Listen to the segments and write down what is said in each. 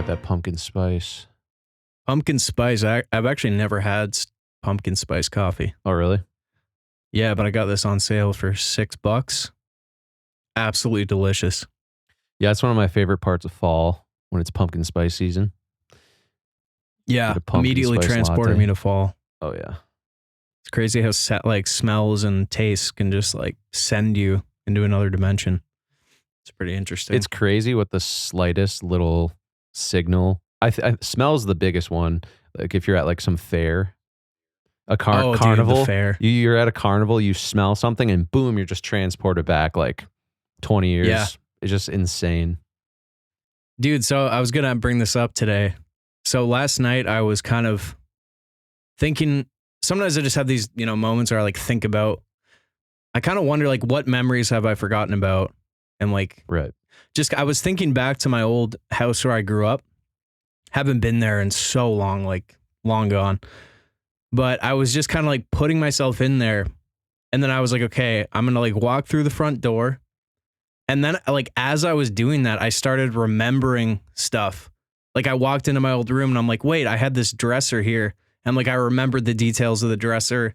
that pumpkin spice. Pumpkin spice. I've actually never had pumpkin spice coffee. Oh, really? Yeah, but I got this on sale for $6. Absolutely delicious. Yeah, it's one of my favorite parts of fall when it's pumpkin spice season. Yeah, Get a pumpkin immediately spice transported latte. me to fall. Oh, yeah. It's crazy how smells and tastes can just send you into another dimension. It's pretty interesting. It's crazy what the slightest little signal. Smell's the biggest one. Like if you're at some fair, carnival. Dude, the fair. You're at a carnival, you smell something, and boom, you're just transported back 20 years. Yeah. It's just insane. Dude, so I was going to bring this up today. So last night I was kind of thinking, sometimes I just have these, moments where I think about, I kind of wonder what memories have I forgotten about? And right. Just, I was thinking back to my old house where I grew up. Haven't been there in so long, long gone. But I was just kind of putting myself in there. And then I was like, okay, I'm going to walk through the front door. And then as I was doing that, I started remembering stuff. I walked into my old room and I'm like, wait, I had this dresser here. And I remembered the details of the dresser.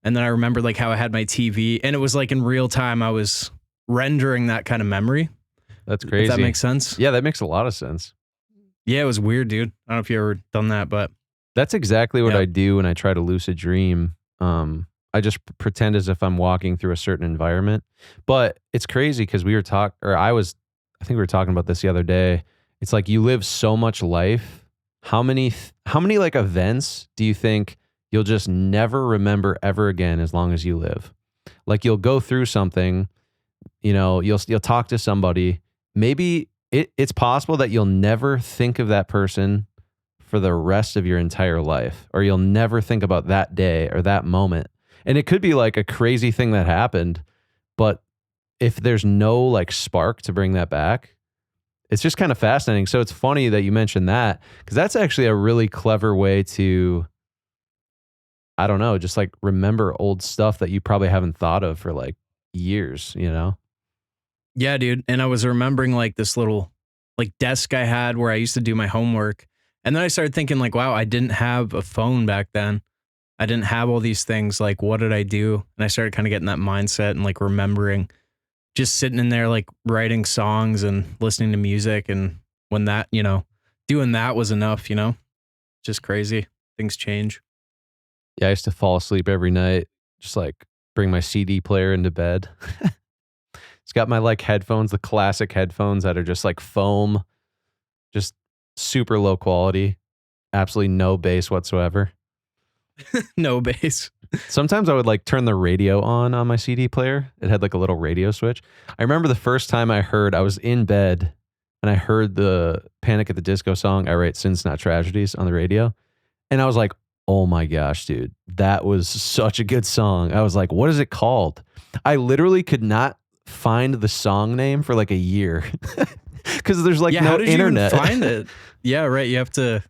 And then I remembered how I had my TV. And it was in real time, I was rendering that kind of memory. That's crazy. If that makes sense. Yeah, that makes a lot of sense. Yeah, it was weird, dude. I don't know if you ever done that, but that's exactly what I do when I try to lucid dream. I just pretend as if I'm walking through a certain environment. But it's crazy because I think we were talking about this the other day. It's you live so much life. How many events do you think you'll just never remember ever again as long as you live? You'll go through something, you'll talk to somebody. Maybe it's possible that you'll never think of that person for the rest of your entire life, or you'll never think about that day or that moment. And it could be a crazy thing that happened, but if there's no spark to bring that back, it's just kind of fascinating. So it's funny that you mentioned that, because that's actually a really clever way to, I don't know, just remember old stuff that you probably haven't thought of for years, Yeah, dude. And I was remembering this little desk I had where I used to do my homework. And then I started thinking wow, I didn't have a phone back then. I didn't have all these things. What did I do? And I started kind of getting that mindset and remembering just sitting in there, writing songs and listening to music. And when that, doing that was enough, just crazy. Things change. Yeah, I used to fall asleep every night, just bring my CD player into bed. It's got my headphones, the classic headphones that are just foam, just super low quality, absolutely no bass whatsoever. No bass. Sometimes I would turn the radio on my CD player. It had a little radio switch. I remember the first time I was in bed and I heard the Panic at the Disco song, I Write Sins Not Tragedies, on the radio. And I was like, oh my gosh, dude, that was such a good song. I was like, what is it called? I literally could not find the song name for a year because there's no internet. How did you even find it? Yeah, right. You have to,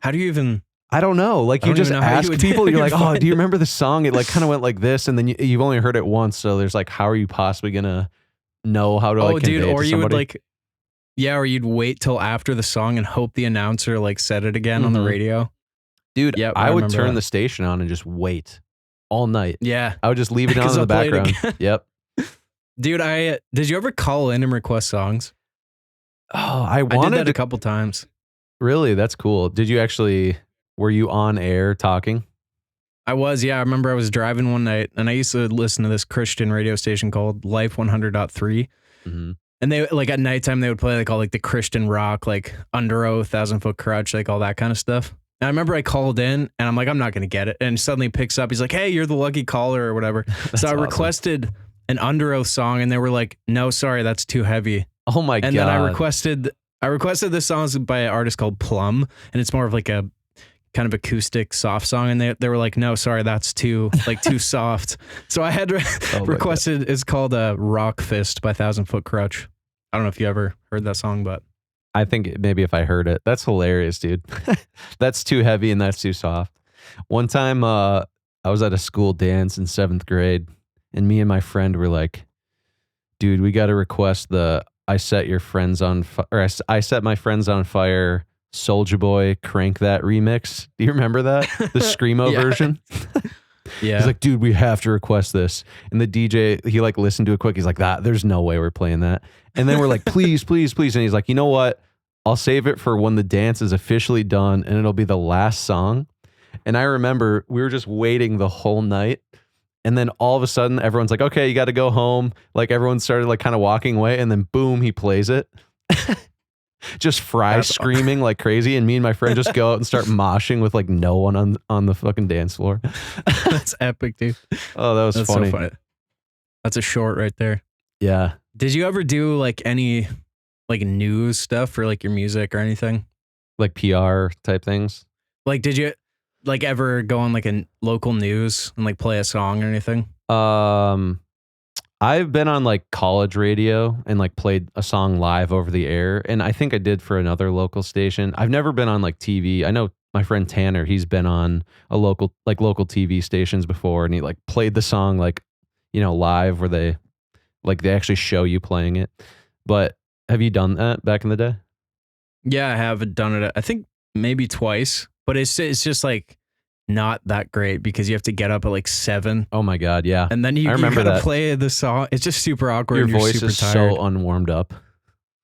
how do you even... I don't know. You just ask people, you're like, oh, do you remember the song? It kind of went like this. And then you've only heard it once. So there's how are you possibly going to know how to convey it to somebody? You would or you'd wait till after the song and hope the announcer said it again on the radio. Dude, yeah, I would turn the station on and just wait all night. Yeah. I would just leave it on in the background. Yep. Dude, did you ever call in and request songs? Oh, I did that a couple times. Really? That's cool. Did you actually... Were you on air talking? I was, yeah. I remember I was driving one night and I used to listen to this Christian radio station called Life 100.3. Mm-hmm. And they at nighttime they would play all the Christian rock, Under Oath, 1,000 Foot Crutch, all that kind of stuff. And I remember I called in and I'm like, I'm not going to get it. And suddenly picks up. He's like, hey, you're the lucky caller or whatever. So I requested an Under Oath song and they were like, no, sorry, that's too heavy. Oh my God. And then I requested this song by an artist called Plum. And it's more of a kind of acoustic soft song, and they were like, no, sorry, that's too too soft. So I had requested, it's called Rock Fist by 1,000 Foot Crutch. I don't know if you ever heard that song, but I think maybe if I heard it. That's hilarious, dude. That's too heavy and that's too soft. One time I was at a school dance in 7th grade, and me and my friend were like, dude, we got to request the I Set Your Friends on Fire, or I Set My Friends on Fire Soulja Boy Crank That remix. Do you remember that? The Screamo version? Yeah. He's like, dude, we have to request this. And the DJ, he like listened to it quick. He's like, there's no way we're playing that. And then we're like, please, please, please. And he's like, you know what? I'll save it for when the dance is officially done and it'll be the last song. And I remember we were just waiting the whole night. And then all of a sudden, everyone's like, okay, you got to go home. Like everyone started like kind of walking away. And then boom, he plays it. Just screaming like crazy. And me and my friend just go out and start moshing with like no one on the fucking dance floor. That's epic, dude. Oh, that was funny. So funny. That's a short right there. Yeah. Did you ever do like any like news stuff for like your music or anything? Like PR type things? Like, did you like ever go on like a local news and like play a song or anything? I've been on like college radio and like played a song live over the air. And I think I did for another local station. I've never been on like TV. I know my friend Tanner, he's been on a local TV stations before, and he like played the song like, you know, live where they actually show you playing it. But have you done that back in the day? Yeah, I have done it. I think maybe twice, but it's just like not that great because you have to get up at like 7. Oh my God, yeah. And then you gotta play the song. It's just super awkward. Your and you're voice super is tired. so unwarmed up.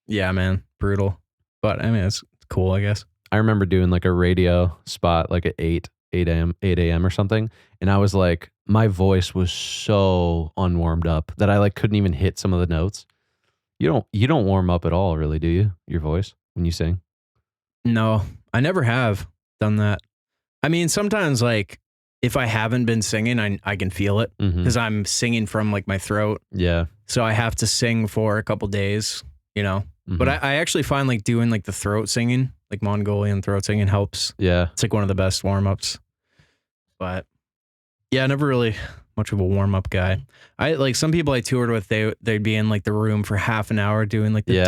Yeah, man, brutal. But I mean, it's cool, I guess. I remember doing like a radio spot like at 8 a.m. or something. And I was like, my voice was so unwarmed up that I like couldn't even hit some of the notes. You don't warm up at all, really, do you? Your voice when you sing? No, I never have done that. I mean, sometimes like if I haven't been singing, I can feel it because I'm singing from like my throat. Yeah. So I have to sing for a couple days, you know. But I actually find like doing like the throat singing, like Mongolian throat singing helps. Yeah. It's like one of the best warm-ups. But yeah, never really much of a warm-up guy. I like some people I toured with, they'd be in like the room for half an hour doing like the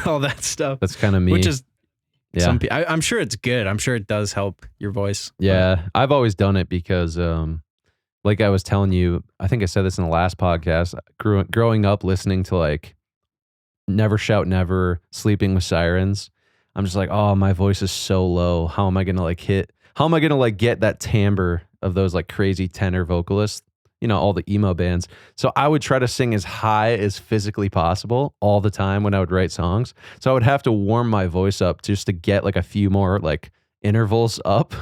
all that stuff. That's kind of me. Which is I'm sure it's good. I'm sure it does help your voice. Yeah. I've always done it because like I was telling you, I think I said this in the last podcast, growing up listening to like Never Shout Never, Sleeping with Sirens. I'm just like, oh, my voice is so low. How am I going to get that timbre of those like crazy tenor vocalists, you know, all the emo bands. So I would try to sing as high as physically possible all the time when I would write songs. So I would have to warm my voice up just to get like a few more like intervals up.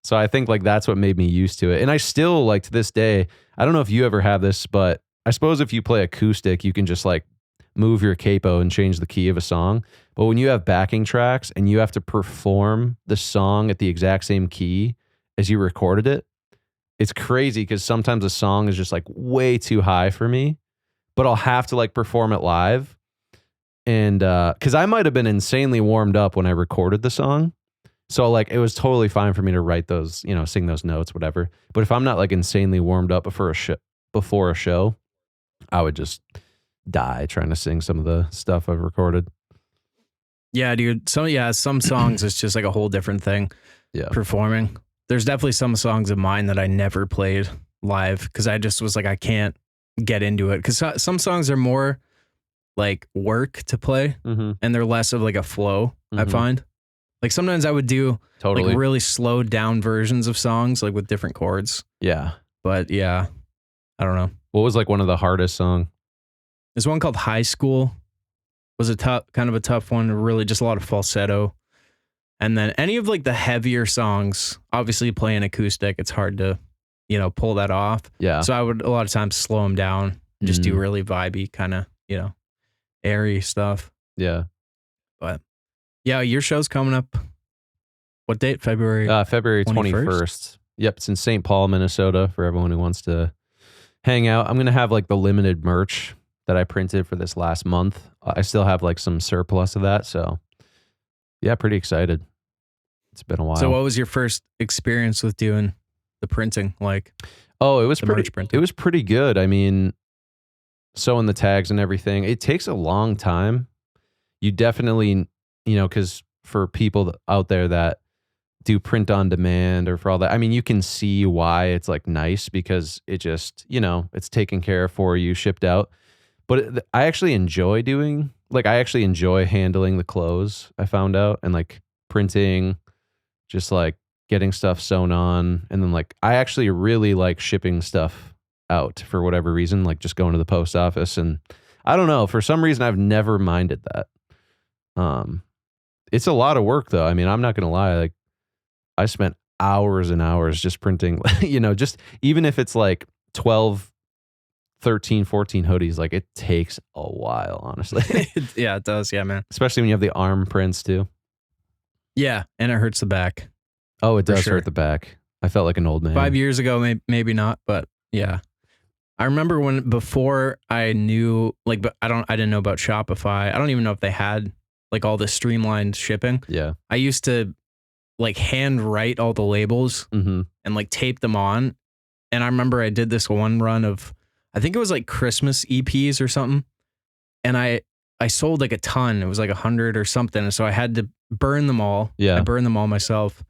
So I think like that's what made me used to it. And I still like to this day, I don't know if you ever have this, but I suppose if you play acoustic, you can just like move your capo and change the key of a song. But when you have backing tracks and you have to perform the song at the exact same key as you recorded it, it's crazy because sometimes a song is just like way too high for me, but I'll have to like perform it live. And because I might have been insanely warmed up when I recorded the song. So like it was totally fine for me to write those, you know, sing those notes, whatever. But if I'm not like insanely warmed up before a show, I would just die trying to sing some of the stuff I've recorded. Yeah, dude. Some songs it's just like a whole different thing. Yeah. Performing. There's definitely some songs of mine that I never played live because I just was like, I can't get into it. Because some songs are more like work to play and they're less of like a flow, I find. Like sometimes I would do like really slowed down versions of songs like with different chords. Yeah. But yeah, I don't know. What was like one of the hardest songs? There's one called High School. Was kind of a tough one. Really just a lot of falsetto. And then any of like the heavier songs, obviously playing acoustic, it's hard to, you know, pull that off. Yeah. So I would a lot of times slow them down and just do really vibey kind of, you know, airy stuff. Yeah. But yeah, your show's coming up. What date? February 21st. Yep. It's in St. Paul, Minnesota for everyone who wants to hang out. I'm going to have like the limited merch that I printed for this last month. I still have like some surplus of that. So yeah, pretty excited. It's been a while. So what was your first experience with doing the printing like? Oh, it was pretty good. I mean, sewing the tags and everything, it takes a long time. You definitely, you know, because for people out there that do print on demand or for all that, I mean, you can see why it's like nice because it just, you know, it's taken care of for you, shipped out. But I actually enjoy doing like I actually enjoy handling the clothes, I found out, and like printing, just like getting stuff sewn on, and then like I actually really like shipping stuff out for whatever reason, like just going to the post office. And I don't know, for some reason I've never minded that. It's a lot of work though. I mean, I'm not gonna lie, like I spent hours and hours just printing, just even if it's like 12, 13, 14 hoodies, like it takes a while, honestly. Yeah, it does. Yeah, man. Especially when you have the arm prints too. Yeah, and it hurts the back. Oh, it does hurt the back. I felt like an old man. 5 years ago, maybe not, but yeah. I remember before I knew, like, but I didn't know about Shopify. I don't even know if they had like all the streamlined shipping. Yeah. I used to like hand write all the labels and like tape them on. And I remember I did this one run of, I think it was like Christmas EPs or something. And I sold like a ton. It was like 100 or something. And so I had to burn them all. Yeah. I burned them all myself,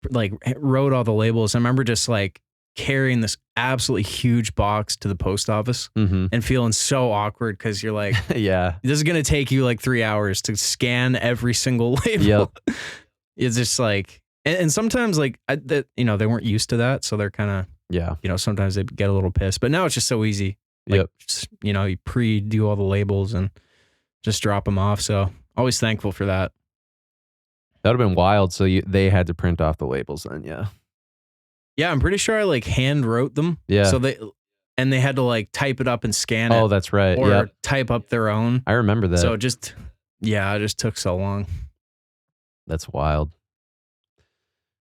like wrote all the labels. I remember just like carrying this absolutely huge box to the post office and feeling so awkward because you're like, yeah, this is going to take you like 3 hours to scan every single label. Yep. It's just like, and sometimes like, they weren't used to that. So they're kind of, sometimes they get a little pissed, but now it's just so easy. Like, just, you pre-do all the labels and just drop them off. So always thankful for that. That would have been wild. So they had to print off the labels then. Yeah. Yeah. I'm pretty sure I like hand wrote them. Yeah. So they had to like type it up and scan it. Oh, that's right. Or type up their own. I remember that. So it just took so long. That's wild.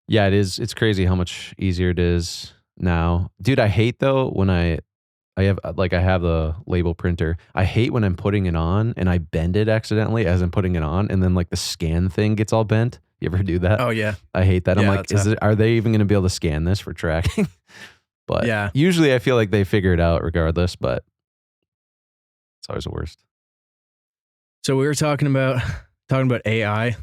Yeah, it is. It's crazy how much easier it is now. Dude, I hate though when I have the label printer. I hate when I'm putting it on and I bend it accidentally as I'm putting it on, and then like the scan thing gets all bent. You ever do that? Oh yeah. I hate that. Yeah, I'm like, are they even going to be able to scan this for tracking? But yeah, usually I feel like they figure it out regardless, but it's always the worst. So we were talking about AI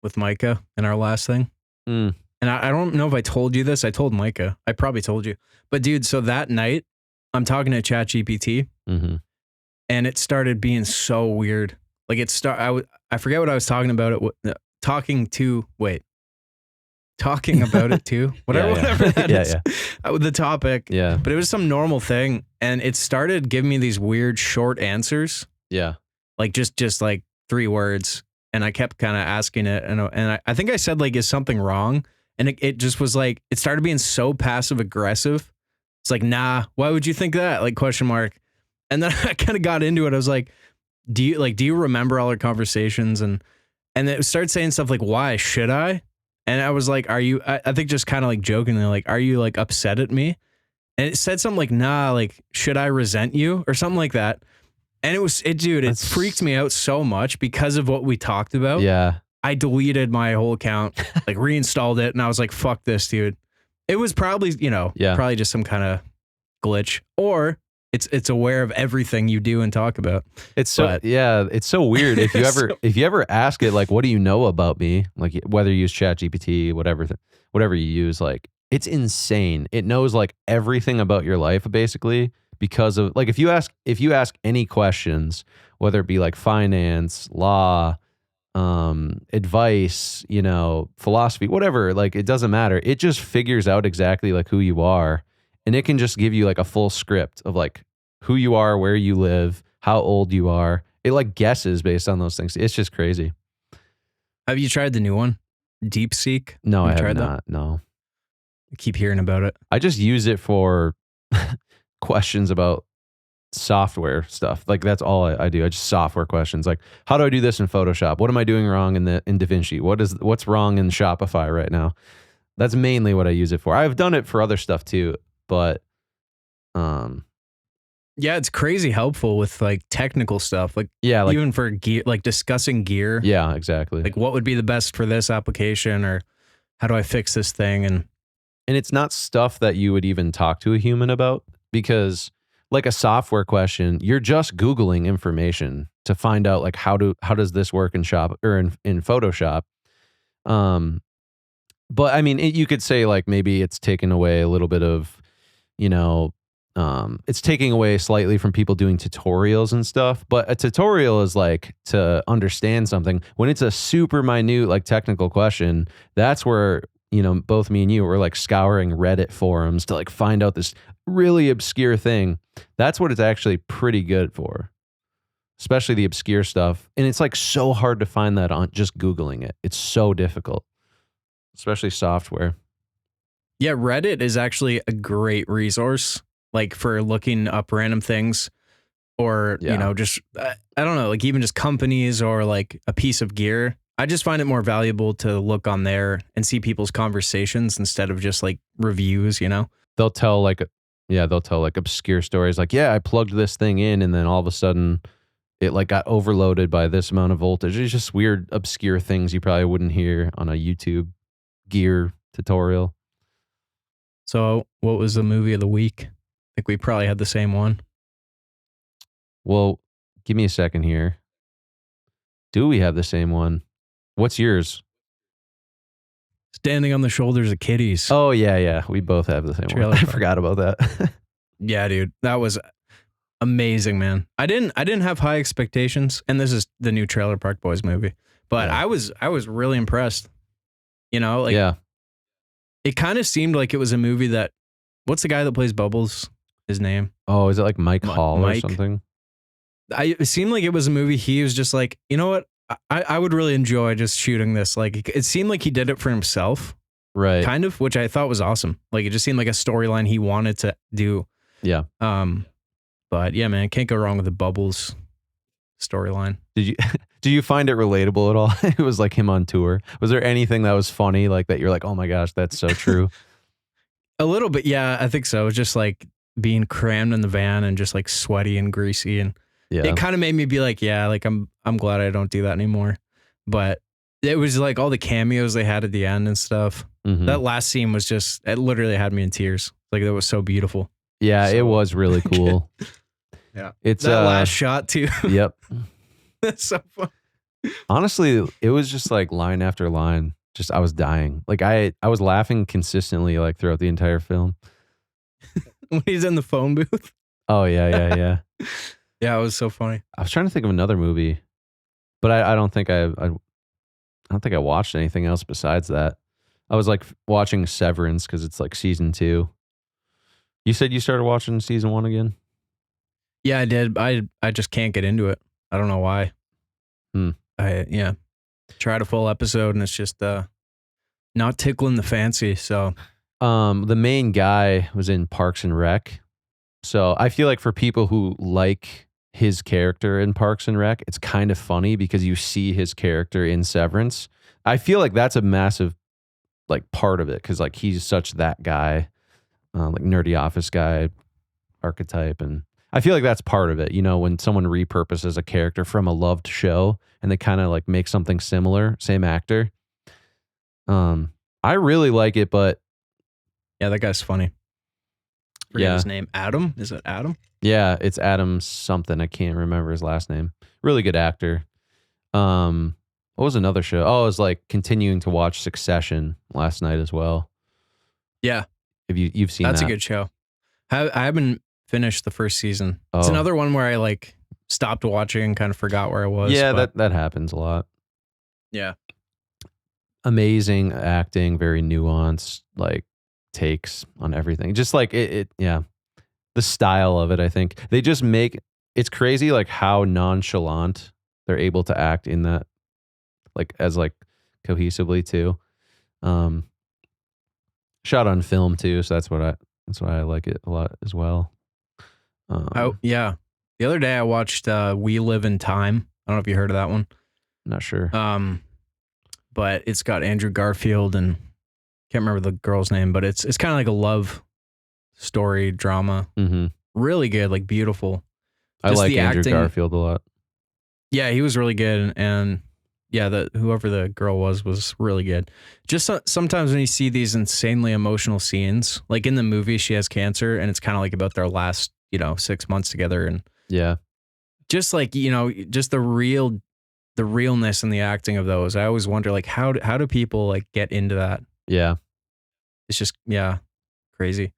with Micah in our last thing. And I don't know if I told you this. I told Micah. I probably told you. But dude, so that night I'm talking to ChatGPT and it started being so weird. Like I forget what I was talking about. Talking about it too. Whatever that is. The topic. Yeah. But it was some normal thing. And it started giving me these weird short answers. Yeah. Like just like 3 words. And I kept kind of asking it. And I think I said like, is something wrong? And it just was like, it started being so passive aggressive. It's like, nah, why would you think that? Like question mark. And then I kind of got into it. I was like, do you remember all our conversations? And it started saying stuff like, why should I? And I was like, I think just kind of like jokingly, like, are you like upset at me? And it said something like, nah, like, should I resent you or something like that? And it freaked me out so much because of what we talked about. Yeah. I deleted my whole account, like reinstalled it. And I was like, fuck this, dude. It was probably, probably just some kind of glitch, or it's aware of everything you do and talk about. It's so weird. If you ever ask it, like, what do you know about me? Like whether you use ChatGPT, whatever you use, like it's insane. It knows like everything about your life basically because of like, if you ask any questions, whether it be like finance, law, advice, philosophy, whatever, like it doesn't matter. It just figures out exactly like who you are. And it can just give you like a full script of like who you are, where you live, how old you are. It like guesses based on those things. It's just crazy. Have you tried the new one? DeepSeek? No, I have not. No. I keep hearing about it. I just use it for questions about software stuff. Like that's all I do. I just software questions. Like, how do I do this in Photoshop? What am I doing wrong in DaVinci? What's wrong in Shopify right now? That's mainly what I use it for. I've done it for other stuff too, but yeah, it's crazy helpful with like technical stuff. Like even for gear, like discussing gear. Yeah, exactly. Like what would be the best for this application, or how do I fix this thing? And it's not stuff that you would even talk to a human about, because like a software question, you're just Googling information to find out like how does this work in Shop or in Photoshop. But I mean, you could say like maybe it's taken away a little bit of, it's taking away slightly from people doing tutorials and stuff, but a tutorial is like to understand something. When it's a super minute, like technical question, that's where, you know, both me and you were like scouring Reddit forums to like find out this really obscure thing. That's what it's actually pretty good for, especially the obscure stuff. And it's like so hard to find that on just Googling it. It's so difficult, especially software. Yeah, Reddit is actually a great resource, like for looking up random things, or Yeah. you know, just I don't know, like even just companies or like a piece of gear. I just find it more valuable to look on there and see people's conversations instead of just like reviews, you know? They'll tell like, yeah, they'll tell like obscure stories like, yeah, I plugged this thing in and then all of a sudden it like got overloaded by this amount of voltage. It's just weird, obscure things you probably wouldn't hear on a YouTube gear tutorial. So, what was the movie of the week? I think we probably had the same one. Well, give me a second here. Do we have the same one? What's yours? Standing on the Shoulders of Kitties. Oh, yeah. We both have the same Trailer one. I Park. forgot about that. Yeah, dude. That was amazing, man. I didn't have high expectations, and this is the new Trailer Park Boys movie. But Yeah. I was really impressed. You know, like Yeah. it kind of seemed like it was a movie that, what's the guy that plays Bubbles? His name? Oh, is it like Mike Hall or Mike? something? It seemed like it was a movie he was just like, you know what? I would really enjoy just shooting this. Like it seemed like he did it for himself, Right. kind of, which I thought was awesome. Like it just seemed like a storyline he wanted to do. Yeah. But yeah, man, can't go wrong with the Bubbles storyline. Do you find it relatable at all? It was like him on tour. Was there anything that was funny like that? You're like, oh my gosh, that's so true. A little bit, yeah, I think so. It was just like being crammed in the van and just like sweaty and greasy, and Yeah. it kind of made me be like, yeah, like I'm glad I don't do that anymore. But it was like all the cameos they had at the end and stuff. Mhm. That last scene was just, it literally had me in tears. Like that was so beautiful. Yeah, it So- was really cool. Yeah. It's That last shot too. Yep. That's so fun. Honestly, it was just like line after line. Just I was dying. Like I was laughing consistently like throughout the entire film. When he's in the phone booth. Oh yeah. Yeah, it was so funny. I was trying to think of another movie, but I don't think I don't think I watched anything else besides that. I was like watching Severance because it's like season 2. You said you started watching season 1 again? Yeah, I did. I just can't get into it. I don't know why. I tried a full episode and it's just not tickling the fancy. So The main guy was in Parks and Rec. So I feel like for people who like his character in Parks and Rec, it's kind of funny because you see his character in Severance. I feel like that's a massive like part of it because like he's such that guy, like nerdy office guy archetype, and I feel like that's part of it. You know, when someone repurposes a character from a loved show and they kind of like make something similar, same actor. I really like it, but yeah, that guy's funny. Forget Yeah. his name. Adam? Is it Adam? yeah, it's Adam something. I can't remember his last name. Really good actor. What was another show? Oh, I was like continuing to watch Succession last night as well. Yeah, Have you've seen that's that? a good show. I haven't finished the first season. It's Oh. another one where I like stopped watching and kind of forgot where I was. Yeah, but that happens a lot. yeah. Amazing acting, very nuanced, like takes on everything. Just like it yeah. The style of it, I think. They just make it's crazy like how nonchalant they're able to act in that like as like cohesively too. Shot on film too, so that's why I like it a lot as well. Oh yeah. The other day I watched We Live in Time. I don't know if you heard of that one. Not sure. But it's got Andrew Garfield and can't remember the girl's name, but it's kind of like a love story drama. Mm-hmm. Really good, like beautiful. I Just like the Andrew acting- Garfield a lot. Yeah, he was really good, and yeah, whoever the girl was really good. Just sometimes when you see these insanely emotional scenes, like in the movie, she has cancer, and it's kind of like about their last 6 months together, and Yeah. just like just the realness and the acting of those. I always wonder like how do people like get into that? Yeah. It's just crazy.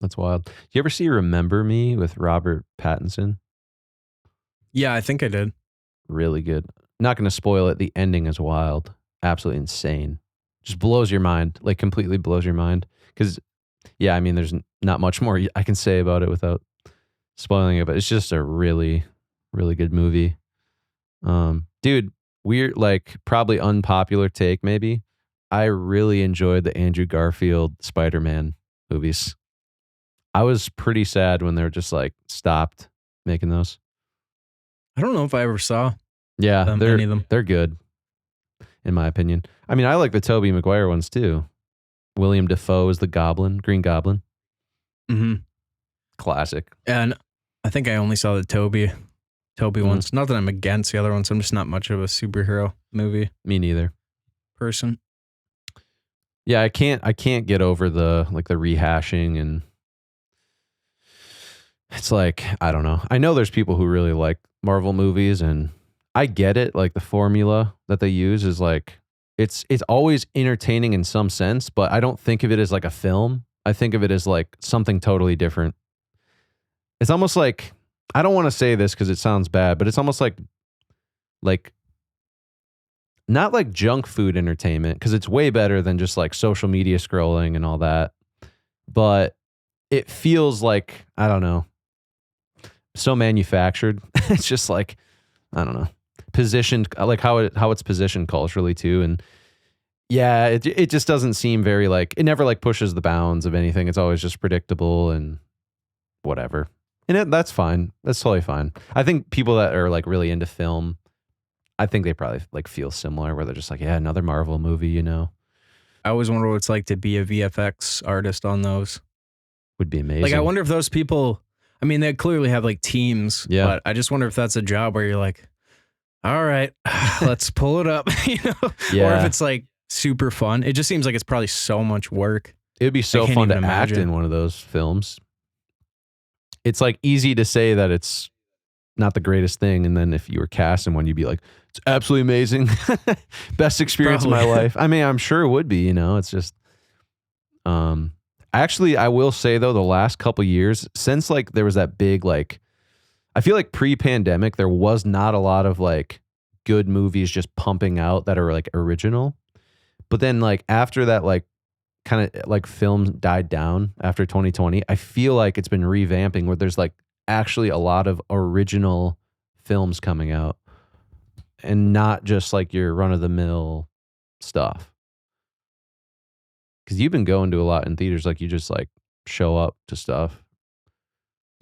That's wild. You ever see Remember Me with Robert Pattinson? Yeah, I think I did. Really good. Not going to spoil it. The ending is wild. Absolutely insane. Just blows your mind. Like completely blows your mind. Because, yeah, I mean, there's not much more I can say about it without spoiling it, but it's just a really, really good movie. Dude, weird, like probably unpopular take, maybe. I really enjoyed the Andrew Garfield Spider-Man movies. I was pretty sad when they were just like stopped making those. I don't know if I ever saw Yeah, any of them. they're good, in my opinion. I mean, I like the Tobey Maguire ones too. William Dafoe is the Goblin, Green Goblin. Mm-hmm. Classic. And I think I only saw the Toby ones. Not that I'm against the other ones. I'm just not much of a superhero movie Me neither. person. Yeah, I can't get over the rehashing, and it's like, I don't know. I know there's people who really like Marvel movies, and I get it. Like the formula that they use is like it's always entertaining in some sense, but I don't think of it as like a film. I think of it as like something totally different. It's almost like, I don't want to say this because it sounds bad, but it's almost like not like junk food entertainment, because it's way better than just like social media scrolling and all that. But it feels like, I don't know, so manufactured. It's just like, I don't know, positioned, like how it's positioned culturally too. And yeah, it just doesn't seem very like, it never like pushes the bounds of anything. It's always just predictable and whatever. And that's fine. That's totally fine. I think people that are like really into film, I think they probably like feel similar, where they're just like, yeah, another Marvel movie, you know. I always wonder what it's like to be a VFX artist on those. Would be amazing. Like, I wonder if those people, I mean, they clearly have like teams, Yeah. but I just wonder if that's a job where you're like, all right, let's pull it up, you know? Yeah. Or if it's like super fun. It just seems like it's probably so much work. It would be so can't fun to even act imagine. in one of those films. It's like easy to say that it's not the greatest thing, and then if you were cast in one, you'd be like, it's absolutely amazing. Best experience of my Probably. life. I mean, I'm sure it would be, you know. It's just actually, I will say though, the last couple years, since like there was that big, like, I feel like pre-pandemic there was not a lot of like good movies just pumping out that are like original. But then like after that, like kind of like film died down after 2020, I feel like it's been revamping, where there's like actually a lot of original films coming out and not just like your run-of-the-mill stuff. Because you've been going to a lot in theaters, like you just like show up to stuff.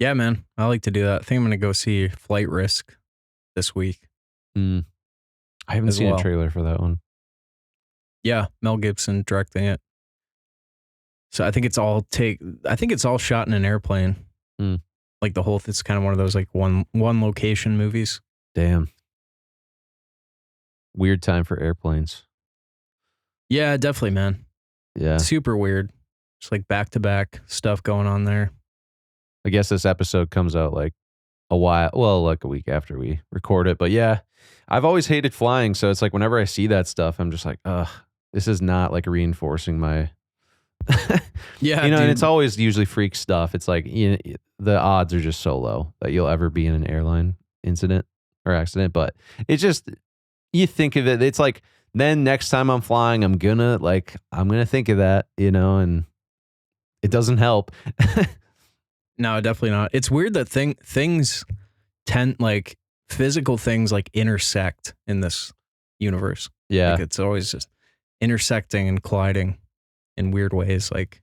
Yeah, man. I like to do that. I think I'm going to go see Flight Risk this week. I haven't As seen well. a trailer for that one. Yeah, Mel Gibson directing it. So I think it's all shot in an airplane. Like the whole, it's kind of one of those like one location movies. Damn. Weird time for airplanes. Yeah, definitely, man. Yeah. Super weird. Just like back-to-back stuff going on there. I guess this episode comes out like like a week after we record it. But yeah, I've always hated flying. So it's like whenever I see that stuff, I'm just like, ugh, this is not like reinforcing my... Yeah, you know, dude. and it's always usually freak stuff. It's like, you know, the odds are just so low that you'll ever be in an airline incident or accident. But it's just, you think of it, it's like, then next time I'm flying, I'm gonna think of that, you know, and it doesn't help. No, definitely not. It's weird that things tend, like physical things like intersect in this universe. Yeah. Like it's always just intersecting and colliding in weird ways. Like,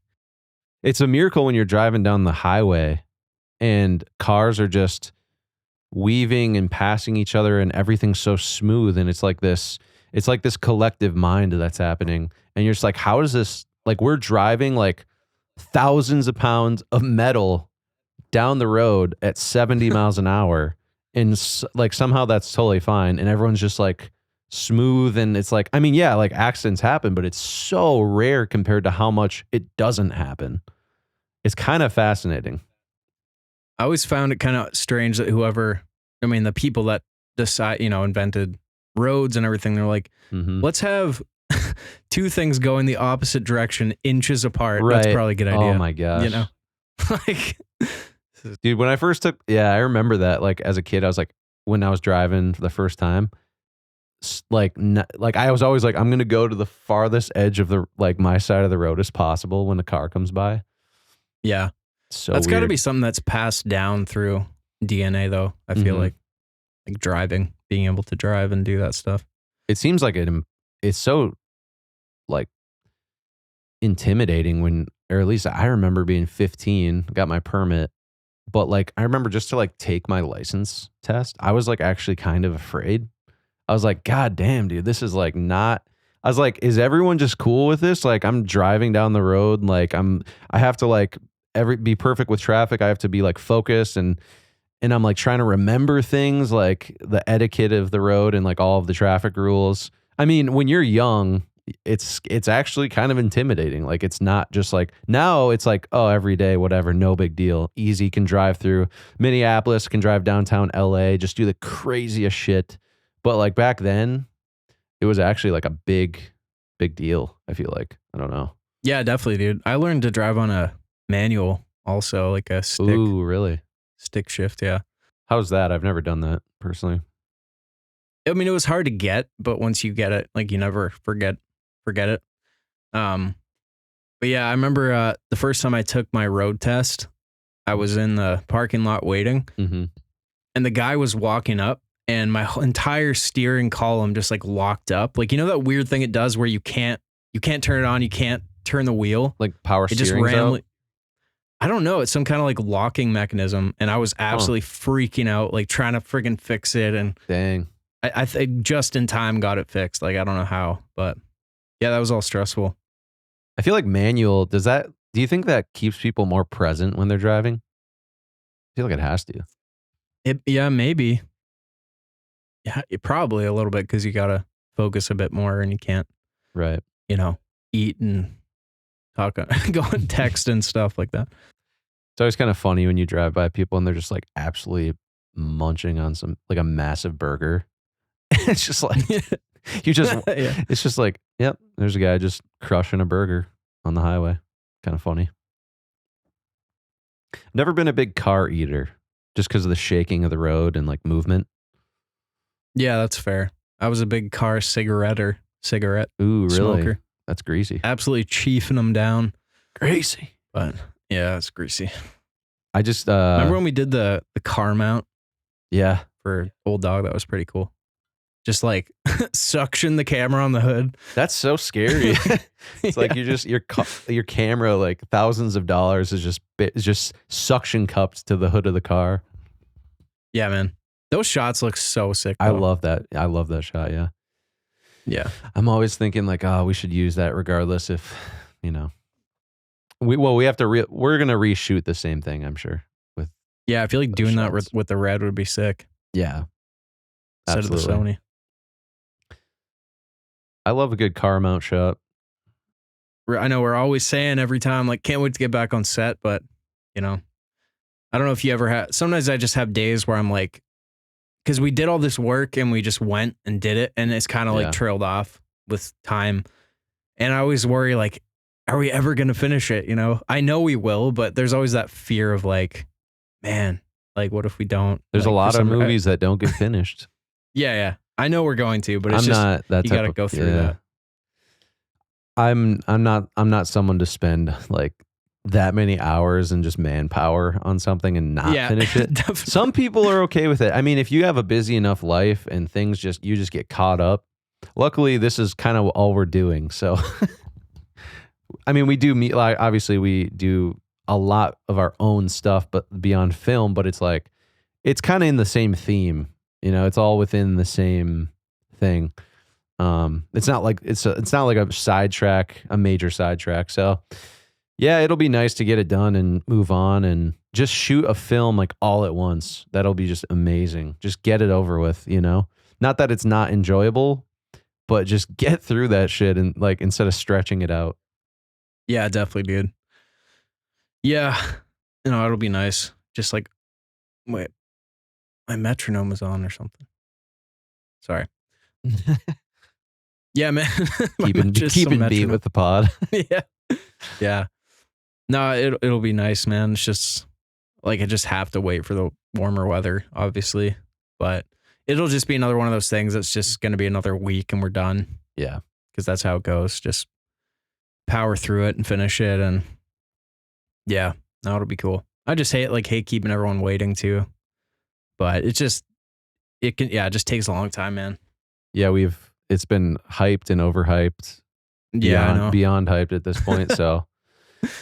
it's a miracle when you're driving down the highway and cars are just weaving and passing each other and everything's so smooth, and it's like this collective mind that's happening, and you're just like, how is this, like, we're driving like thousands of pounds of metal down the road at 70 miles an hour, and like somehow that's totally fine, and everyone's just like smooth, and it's like, I mean, yeah, like accidents happen, but it's so rare compared to how much it doesn't happen. It's kind of fascinating. I always found it kind of strange that the people that invented roads and everything, they're like, let's have two things go in the opposite direction, inches apart. Right. That's probably a good idea. Oh my gosh. You know? Like, Dude, when I first took, I remember that. Like as a kid, I was like, when I was driving for the first time, like I was always like, I'm gonna go to the farthest edge of the like my side of the road as possible when the car comes by. yeah, So that's got to weird. be something that's passed down through DNA, though. I feel Mhm. like driving, being able to drive and do that stuff. It seems like it's so like intimidating when, or at least I remember being 15, got my permit, but like I remember just to like take my license test, I was like actually kind of afraid. I was like, God damn, dude, this is like not. I was like, is everyone just cool with this? Like, I'm driving down the road, like I have to like be perfect with traffic. I have to be like focused and I'm like trying to remember things like the etiquette of the road and like all of the traffic rules. I mean, when you're young, it's actually kind of intimidating. Like it's not just like now it's like, oh, every day, whatever, no big deal. Easy, can drive through Minneapolis, can drive downtown LA, just do the craziest shit. But like back then, it was actually like a big deal, I feel like. I don't know. Yeah, definitely, dude. I learned to drive on a manual, also like a Ooh, really? stick shift. Yeah. How's that? I've never done that personally. I mean, it was hard to get, but once you get it, like you never forget it. Um, but yeah, I remember the first time I took my road test, I was in the parking lot waiting, Mm-hmm. and the guy was walking up, and my entire steering column just like locked up. Like, you know that weird thing it does where you can't turn it on, you can't turn the wheel. Like power It just steering's out? I don't know. It's some kind of like locking mechanism, and I was Huh. absolutely freaking out, like trying to friggin' fix it, and Dang. I think just in time got it fixed. Like I don't know how, but yeah, that was all stressful. I feel like manual, do you think that keeps people more present when they're driving? I feel like it has to. Yeah, maybe. Yeah, probably a little bit because you gotta focus a bit more, and you can't, Right. you know, eat and talk, go and text and stuff like that. It's always kind of funny when you drive by people and they're just like absolutely munching on some like a massive burger. It's just like you just Yeah. it's just like, yep, there's a guy just crushing a burger on the highway. Kind of funny. Never been a big car eater just because of the shaking of the road and like movement. Yeah, that's fair. I was a big car cigarette Ooh, really? smoker. That's greasy. Absolutely chiefing them down. Greasy. But yeah, it's greasy. I just Remember when we did the car mount yeah. for Old Dog? That was pretty cool. Just like suction the camera on the hood. That's so scary. It's like Yeah. you're just your camera, like thousands of dollars, is just suction cupped to the hood of the car. Yeah, man. Those shots look so sick. I though. love that. I love that shot. Yeah, Yeah. I'm always thinking like, oh, we should use that regardless if you know. We have to. We're gonna reshoot the same thing, I'm sure. With Yeah, I feel like those doing that shots. with the red would be sick Yeah, instead of the absolutely. Sony. I love a good car mount shot. I know we're always saying every time, like, can't wait to get back on set, but you know, I don't know if you ever have. Sometimes I just have days where I'm like, because we did all this work and we just went and did it, and it's kind of Yeah. like trailed off with time. And I always worry, like, are we ever going to finish it? You know, I know we will, but there's always that fear of like, man, like, what if we don't? There's like, a for lot of some- movies that don't get finished. Yeah. I know we're going to, but it's I'm just, not that you type got to of, go through yeah. that. I'm not someone to spend like that many hours and just manpower on something and not finish it. Definitely. Some people are okay with it. I mean, if you have a busy enough life and things you just get caught up. Luckily, this is kind of all we're doing. So, I mean, we do meet. Like, obviously, we do a lot of our own stuff, but beyond film. But it's like it's kind of in the same theme. You know, it's all within the same thing. It's not like it's not like a sidetrack, a major sidetrack. So yeah, it'll be nice to get it done and move on and just shoot a film like all at once. That'll be just amazing. Just get it over with, you know? Not that it's not enjoyable, but just get through that shit and like instead of stretching it out. Yeah, definitely, dude. Yeah, you know, it'll be nice. Just like, wait, my metronome is on or something. Sorry. Yeah, man. Keeping beat with the pod. Yeah. Yeah. No, it'll be nice, man. It's just like I just have to wait for the warmer weather, obviously. But it'll just be another one of those things that's just going to be another week and we're done. Yeah. Because that's how it goes. Just power through it and finish it. And yeah, no, it'll be cool. I just hate keeping everyone waiting too. But it just takes a long time, man. Yeah, it's been hyped and overhyped. Yeah, I know. Beyond hyped at this point. So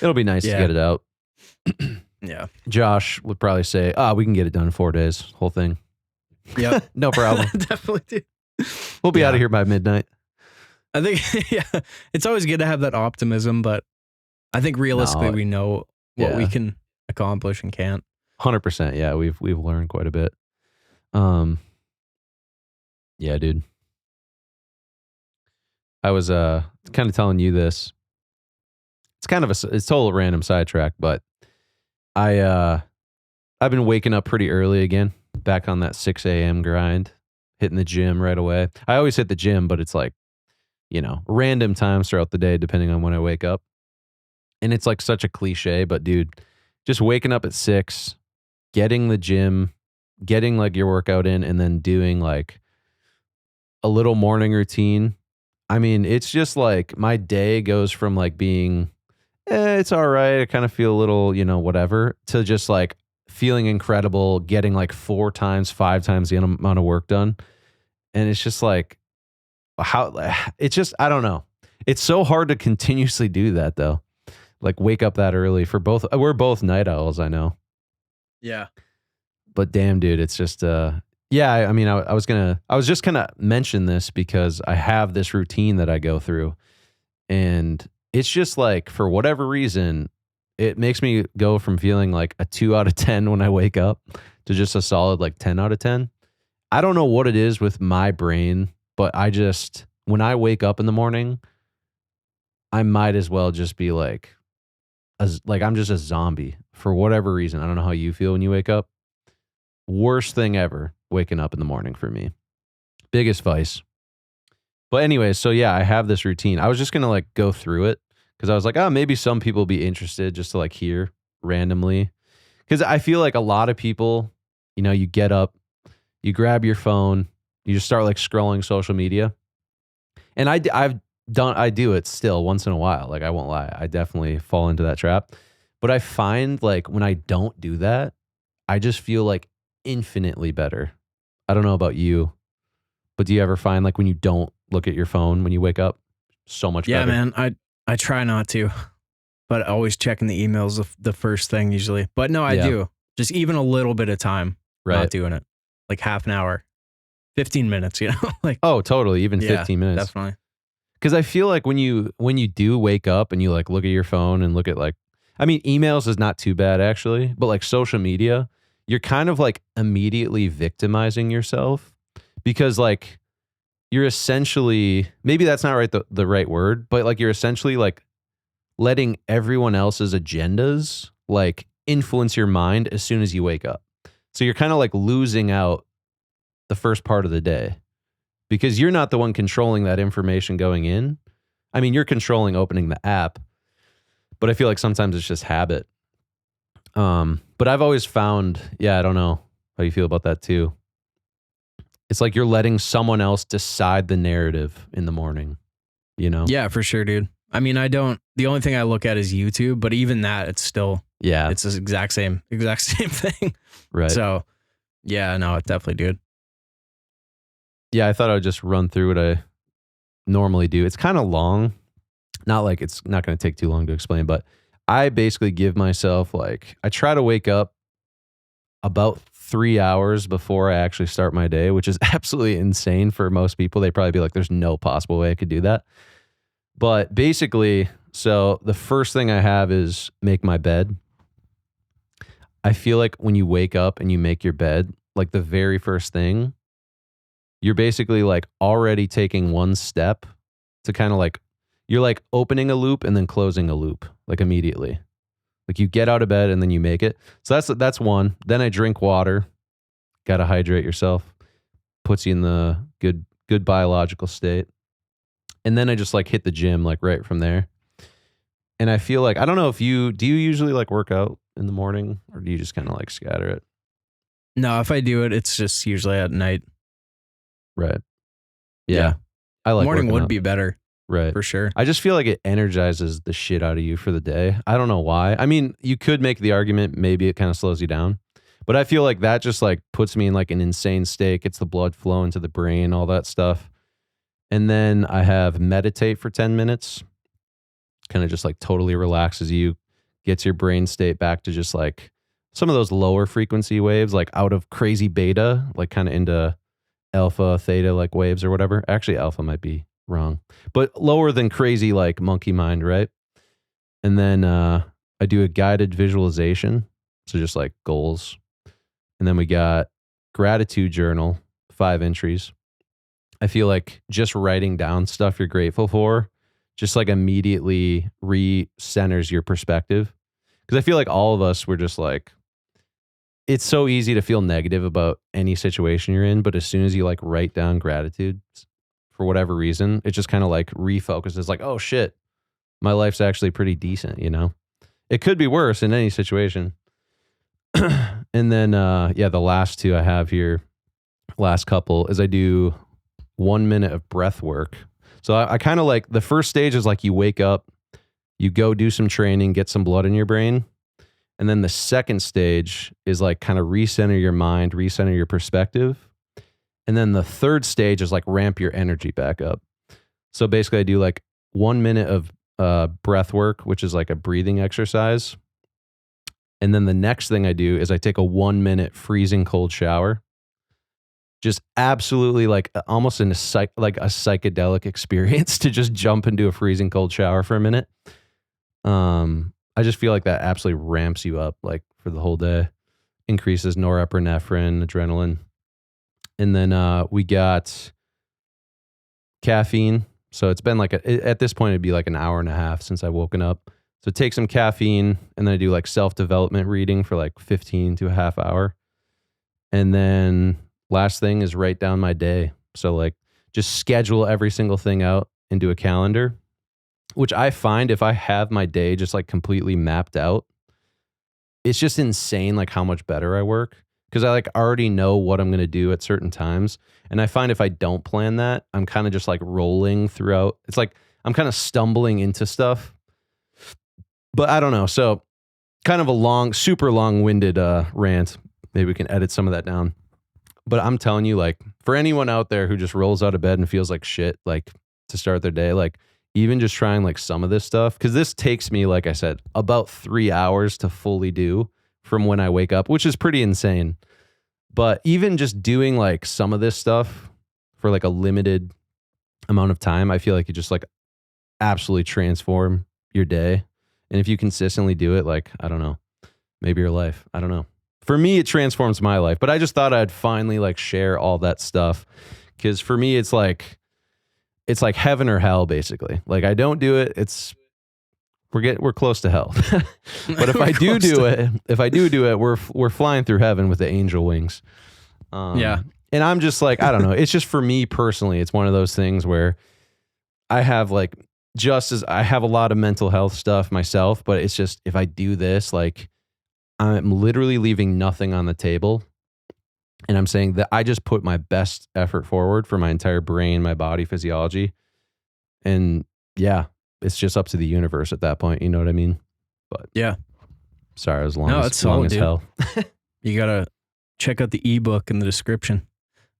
it'll be nice to get it out. Yeah. Josh would probably say, we can get it done in 4 days, whole thing. Yep. No problem. Definitely do. We'll be out of here by midnight. I think, yeah, it's always good to have that optimism, but I think realistically we know what we can accomplish and can't. 100%. Yeah, we've learned quite a bit. Yeah, dude. I was kind of telling you this. It's kind of it's total random sidetrack, but I've been waking up pretty early again, back on that 6 a.m. grind, hitting the gym right away. I always hit the gym, but it's like, random times throughout the day, depending on when I wake up. And it's like such a cliche, but dude, just waking up at 6, getting the gym, getting like your workout in, and then doing like a little morning routine. I mean, it's just like my day goes from like being, it's all right, I kind of feel a little, whatever, to just like feeling incredible, getting like 4 times, 5 times the amount of work done. And it's just like, I don't know. It's so hard to continuously do that though. Like wake up that early we're both night owls, I know. Yeah. But damn, dude, it's just, yeah, I mean, I was just gonna mention this because I have this routine that I go through, and it's just like, for whatever reason, it makes me go from feeling like a 2 out of 10 when I wake up to just a solid like 10 out of 10. I don't know what it is with my brain, but when I wake up in the morning, I might as well just be like I'm just a zombie for whatever reason. I don't know how you feel when you wake up. Worst thing ever, waking up in the morning for me. Biggest vice. But anyway, so yeah, I have this routine. I was just going to like go through it because I was like, maybe some people will be interested just to like hear randomly. Because I feel like a lot of people, you get up, you grab your phone, you just start like scrolling social media. And I do it still once in a while. Like, I won't lie. I definitely fall into that trap. But I find like when I don't do that, I just feel like infinitely better. I don't know about you, but do you ever find like when you don't look at your phone when you wake up, so much better? Yeah, man. I try not to, but always checking the emails the first thing usually. But no, I do. Just even a little bit of time not doing it. Like half an hour, 15 minutes, like. Oh, totally. Even 15 minutes. Definitely. Because I feel like when you do wake up and you like look at your phone and look at like, I mean, emails is not too bad actually, but like social media, you're kind of like immediately victimizing yourself because like you're essentially, maybe that's not the right word, but like you're essentially like letting everyone else's agendas like influence your mind as soon as you wake up. So you're kind of like losing out the first part of the day because you're not the one controlling that information going in. I mean, you're controlling opening the app, but I feel like sometimes it's just habit. But I've always found, I don't know how you feel about that too. It's like you're letting someone else decide the narrative in the morning, Yeah, for sure, dude. I mean, the only thing I look at is YouTube, but even that, it's still, it's the exact same thing. Right. So yeah, no, it's definitely, dude. Yeah, I thought I would just run through what I normally do. It's kind of long. Not like it's not going to take too long to explain, but I basically give myself I try to wake up about 3 hours before I actually start my day, which is absolutely insane for most people. They'd probably be like, there's no possible way I could do that. But basically, so the first thing I have is make my bed. I feel like when you wake up and you make your bed, like the very first thing, you're basically like already taking one step to kind of like, you're like opening a loop and then closing a loop like immediately. Like you get out of bed and then you make it. So that's one. Then I drink water. Got to hydrate yourself. Puts you in the good biological state. And then I just like hit the gym like right from there. And I feel like, I don't know if do you usually like work out in the morning or do you just kind of like scatter it? No, if I do it, it's just usually at night. Right. Yeah. Yeah. I like Morning working would out. be better Right. for sure. I just feel like it energizes the shit out of you for the day. I don't know why. I mean, you could make the argument maybe it kind of slows you down, but I feel like that just like puts me in like an insane state, gets the blood flowing to the brain, all that stuff. And then I have meditate for 10 minutes. Kind of just like totally relaxes you, gets your brain state back to just like some of those lower frequency waves, like out of crazy beta, like kind of into alpha, theta like waves or whatever. Actually, alpha might be wrong, but lower than crazy like monkey mind, right? And then I do a guided visualization. So just like goals. And then we got gratitude journal, 5 entries. I feel like just writing down stuff you're grateful for just like immediately re-centers your perspective. Because I feel like all of us were just like, it's so easy to feel negative about any situation you're in, but as soon as you like write down gratitude for whatever reason, it just kind of like refocuses like, oh shit, my life's actually pretty decent, you know? It could be worse in any situation. And then the last 2 I have here, last couple, is I do 1 minute of breath work. So I kind of like the first stage is like you wake up, you go do some training, get some blood in your brain. And then the second stage is like kind of recenter your mind, recenter your perspective. And then the third stage is like ramp your energy back up. So basically I do like 1 minute of breath work, which is like a breathing exercise. And then the next thing I do is I take a 1 minute freezing cold shower. Just absolutely like almost in a psychedelic experience to just jump into a freezing cold shower for a minute. I just feel like that absolutely ramps you up like for the whole day, increases norepinephrine, adrenaline. And then we got caffeine. So it's been like at this point, it'd be like an hour and a half since I've woken up. So take some caffeine and then I do like self-development reading for like 15 to a half hour. And then last thing is write down my day. So like just schedule every single thing out into a calendar, which I find if I have my day just like completely mapped out, it's just insane like how much better I work because I like already know what I'm going to do at certain times. And I find if I don't plan that, I'm kind of just like rolling throughout. It's like I'm kind of stumbling into stuff, but I don't know. So kind of a super long-winded rant. Maybe we can edit some of that down. But I'm telling you, like, for anyone out there who just rolls out of bed and feels like shit, like, to start their day, like, even just trying, like, some of this stuff, because this takes me, like I said, about 3 hours to fully do from when I wake up, which is pretty insane. But even just doing, like, some of this stuff for, like, a limited amount of time, I feel like you just, like, absolutely transform your day. And if you consistently do it, like, I don't know, maybe your life, I don't know. For me, it transforms my life, but I just thought I'd finally like share all that stuff. Cause for me, it's like heaven or hell, basically. Like I don't do it. We're close to hell. But if I do do it, we're flying through heaven with the angel wings. Yeah. And I'm just like, I don't know. It's just for me personally, it's one of those things where I have like, just as I have a lot of mental health stuff myself, but it's just, if I do this, like, I'm literally leaving nothing on the table. And I'm saying that I just put my best effort forward for my entire brain, my body physiology. And yeah, it's just up to the universe at that point. You know what I mean? But yeah. Sorry, it was long, no, as, it's long solid, as dude. hell. You got to check out the ebook in the description.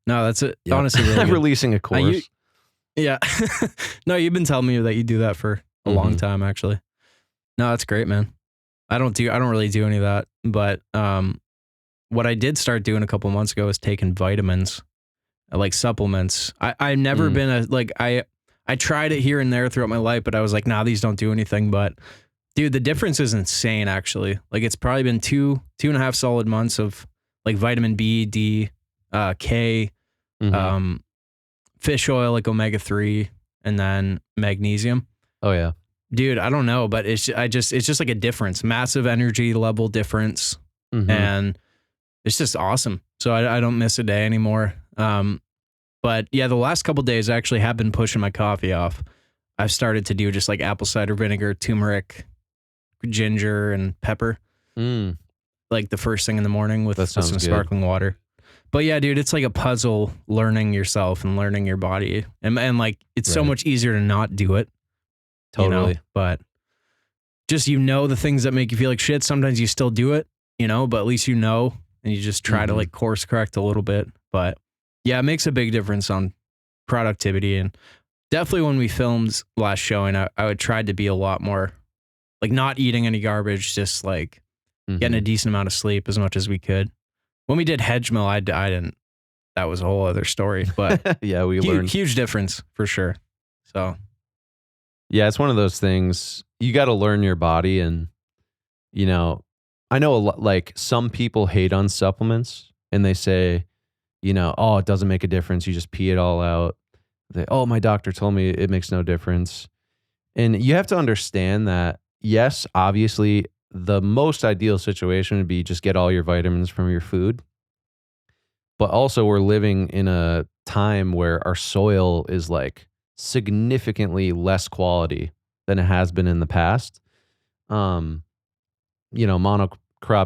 No, that's it. Yep. Honestly, really I'm good. releasing a course. Yeah. No, you've been telling me that you do that for a long time, actually. No, that's great, man. I don't really do any of that, but what I did start doing a couple months ago is taking vitamins, like supplements. I've never been I tried it here and there throughout my life, but I was like, nah, these don't do anything. But dude, the difference is insane, actually. Like it's probably been two and a half solid months of like vitamin B, D, K, fish oil, like omega-3, and then magnesium. Oh yeah. Dude, I don't know, but it's just like a difference, massive energy level difference. And it's just awesome. So I don't miss a day anymore. But yeah, the last couple of days I actually have been pushing my coffee off. I've started to do just like apple cider vinegar, turmeric, ginger, and pepper. Mm, Like the first thing in the morning with that sounds some good. sparkling water. But yeah, dude, it's like a puzzle learning yourself and learning your body. And like, it's so Right. much easier to not do it. Totally. You know? But just, the things that make you feel like shit. Sometimes you still do it, but at least and you just try to like course correct a little bit. But yeah, it makes a big difference on productivity. And definitely when we filmed last showing, I would try to be a lot more like not eating any garbage, just like getting a decent amount of sleep as much as we could. When we did Hedgemill, I didn't. That was a whole other story, but yeah, we learned. Huge difference for sure. So yeah, it's one of those things. You got to learn your body, and I know a lot. Like some people hate on supplements, and they say, oh, it doesn't make a difference. You just pee it all out. My doctor told me it makes no difference. And you have to understand that, yes, obviously, the most ideal situation would be just get all your vitamins from your food. But also, we're living in a time where our soil is like significantly less quality than it has been in the past. Monocrop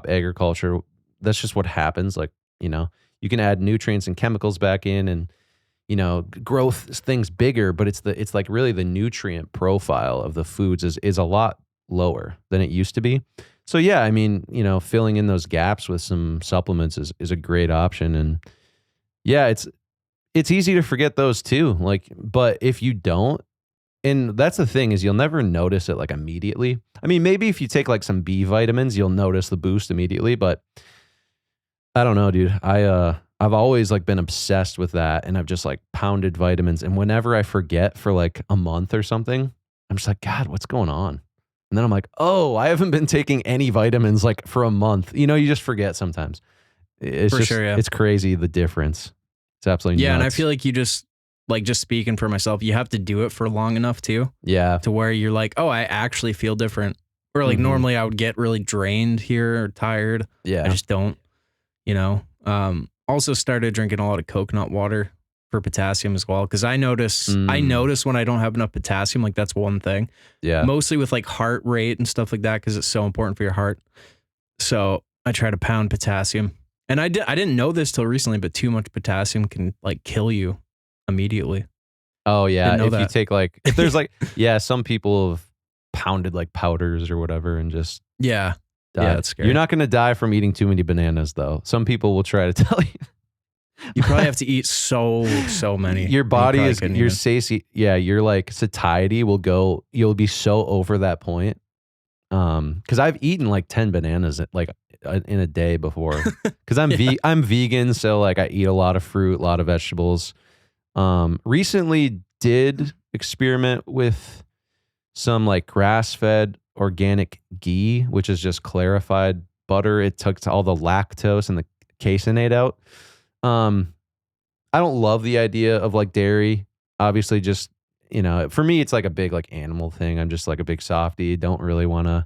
agriculture, that's just what happens. Like, you can add nutrients and chemicals back in and, growth things bigger, but it's like really the nutrient profile of the foods is a lot lower than it used to be. So yeah, I mean, filling in those gaps with some supplements is a great option. And yeah, it's easy to forget those too. Like, but if you don't, and that's the thing is you'll never notice it like immediately. I mean, maybe if you take like some B vitamins, you'll notice the boost immediately, but I don't know, dude. I've always like been obsessed with that, and I've just like pounded vitamins, and whenever I forget for like a month or something, I'm just like, God, what's going on? And then I'm like, oh, I haven't been taking any vitamins like for a month. You just forget sometimes. It's for just, sure, yeah. It's crazy the difference. It's absolutely nuts. And I feel like you just just speaking for myself, you have to do it for long enough too. Yeah. To where you're like, oh, I actually feel different. Or like normally I would get really drained here or tired. Yeah. I just don't, also started drinking a lot of coconut water for potassium as well. Cause I notice when I don't have enough potassium, like that's one thing. Yeah. Mostly with like heart rate and stuff like that. Cause it's so important for your heart. So I try to pound potassium. And I didn't know this till recently, but too much potassium can like kill you immediately. Oh yeah. If that. you take like, if there's like, yeah, some people have pounded like powders or whatever and just die. Yeah, that's scary. You're not going to die from eating too many bananas though. Some people will try to tell you. You probably have to eat so many. Your body is your satiety. Yeah, your like satiety will go. You'll be so over that point. Because I've eaten like 10 bananas in a day before. Because I'm vegan, so like I eat a lot of fruit, a lot of vegetables. Recently did experiment with some like grass-fed organic ghee, which is just clarified butter. It took all the lactose and the caseinate out. I don't love the idea of like dairy. Obviously, just for me, it's like a big like animal thing. I'm just like a big softie. Don't really want to,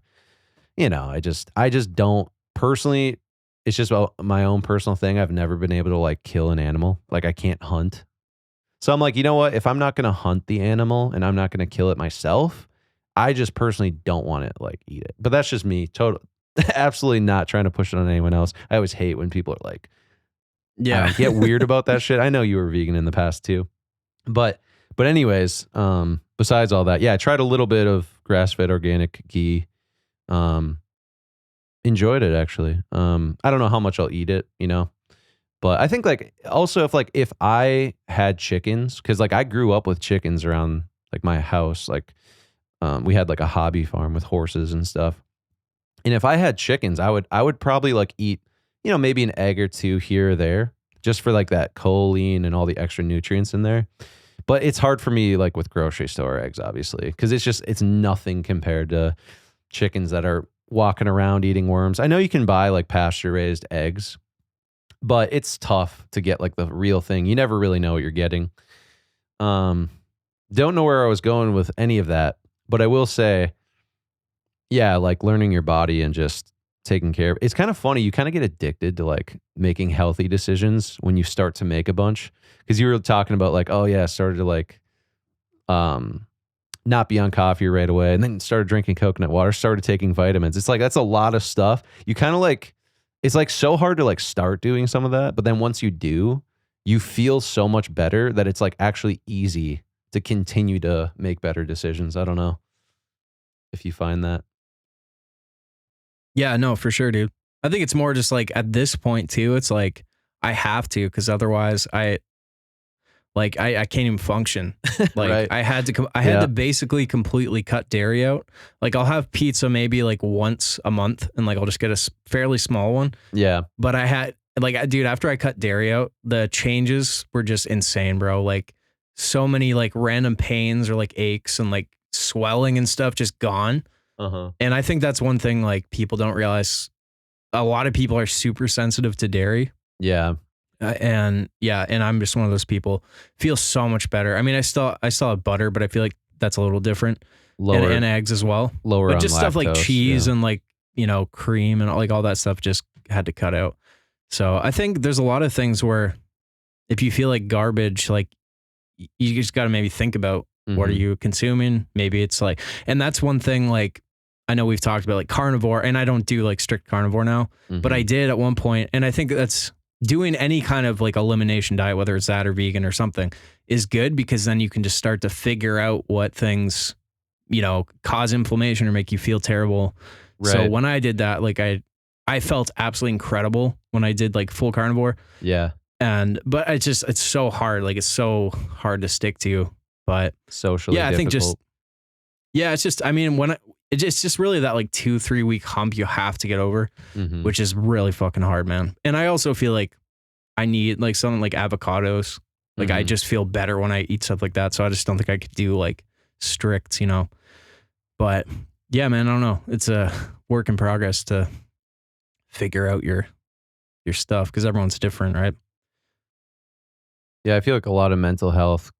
I just don't personally. It's just my own personal thing. I've never been able to like kill an animal. Like I can't hunt. So I'm like, you know what? If I'm not going to hunt the animal and I'm not going to kill it myself, I just personally don't want to like eat it. But that's just me. Total, absolutely not trying to push it on anyone else. I always hate when people are like, get weird about that shit. I know you were vegan in the past too, but anyways, besides all that, yeah, I tried a little bit of grass-fed organic ghee. Enjoyed it actually. I don't know how much I'll eat it, but I think like also if I had chickens, because like I grew up with chickens around like my house, like we had like a hobby farm with horses and stuff. And if I had chickens, I would probably like eat, maybe an egg or two here or there, just for like that choline and all the extra nutrients in there. But it's hard for me like with grocery store eggs, obviously, because it's nothing compared to chickens that are walking around eating worms. I know you can buy like pasture raised eggs, but it's tough to get like the real thing. You never really know what you're getting. Don't know where I was going with any of that, but I will say, yeah, like learning your body and just taking care of it. It's kind of funny. You kind of get addicted to like making healthy decisions when you start to make a bunch. Because you were talking about like, oh yeah, I started to like not be on coffee right away, and then started drinking coconut water, started taking vitamins. It's like, that's a lot of stuff. You kind of like, it's like so hard to like start doing some of that. But then once you do, you feel so much better that it's like actually easy to continue to make better decisions. I don't know if you find that. Yeah, no, for sure, dude. I think it's more just like at this point too, it's like I have to, because otherwise I can't even function. Like Right. I had to basically completely cut dairy out. Like I'll have pizza maybe like once a month, and like I'll just get a fairly small one. Yeah. But I had like, dude, after I cut dairy out, the changes were just insane, bro. Like so many like random pains or like aches and like swelling and stuff just gone. Uh-huh. And I think that's one thing like people don't realize. A lot of people are super sensitive to dairy. Yeah. And I'm just one of those people. Feel so much better. I mean, I still have butter, but I feel like that's a little different. Lower and eggs as well. Lower, but just on stuff like lactose, cheese yeah. and like, you know, cream and like all that stuff just had to cut out. So I think there's a lot of things where if you feel like garbage, like you just got to maybe think about what are you consuming? Maybe it's like, and that's one thing, like, I know we've talked about like carnivore, and I don't do like strict carnivore now, but I did at one point. And I think that's doing any kind of like elimination diet, whether it's that or vegan or something, is good, because then you can just start to figure out what things, you know, cause inflammation or make you feel terrible. Right. So when I did that, like I felt absolutely incredible when I did like full carnivore. Yeah. But it's so hard. Like it's so hard to stick to, but Socially yeah, I think difficult. it's just, I mean, it's just really that like 2-3 week hump you have to get over, which is really fucking hard, man. And I also feel like I need like something like avocados. Like I just feel better when I eat stuff like that. So I just don't think I could do like strict, you know, but yeah, man, I don't know. It's a work in progress to figure out your stuff, because everyone's different, right? Yeah, I feel like a lot of mental health,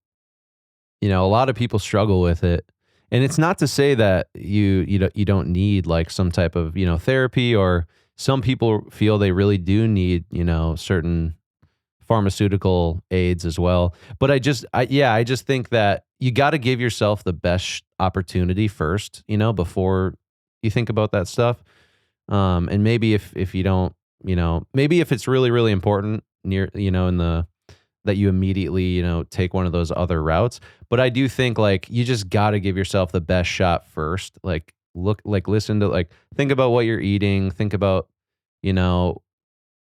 you know, a lot of people struggle with it. And it's not to say that you don't need like some type of, you know, therapy, or some people feel they really do need, you know, certain pharmaceutical aids as well. But I just think that you got to give yourself the best opportunity first, you know, before you think about that stuff. And maybe if you don't, you know, maybe if it's really, really important near, you know, that you immediately, you know, take one of those other routes. But I do think like you just got to give yourself the best shot first. Like listen to, like, think about what you're eating. Think about, you know,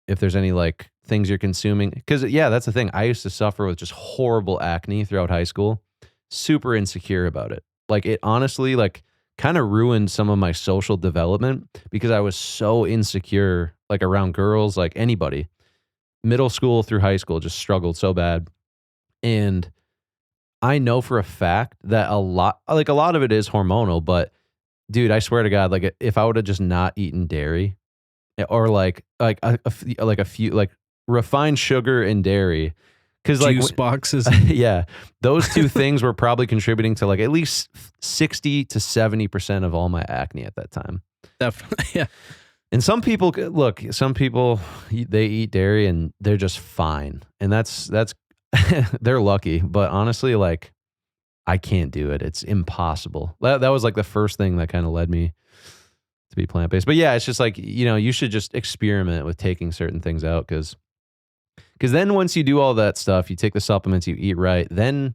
if there's any like things you're consuming. Because yeah, that's the thing. I used to suffer with just horrible acne throughout high school. Super insecure about it. Like it honestly like kind of ruined some of my social development, because I was so insecure, like around girls, like anybody. Middle school through high school, just struggled so bad. And I know for a fact that a lot of it is hormonal, but dude, I swear to God, like if I would have just not eaten dairy, or like a few like refined sugar and dairy, because like juice boxes, yeah, those two things were probably contributing to like at least 60 to 70% of all my acne at that time. definitely, yeah. And some people, look, they eat dairy and they're just fine. And that's they're lucky. But honestly, like, I can't do it. It's impossible. That was like the first thing that kind of led me to be plant-based. But yeah, it's just like, you know, you should just experiment with taking certain things out, because then once you do all that stuff, you take the supplements, you eat right, then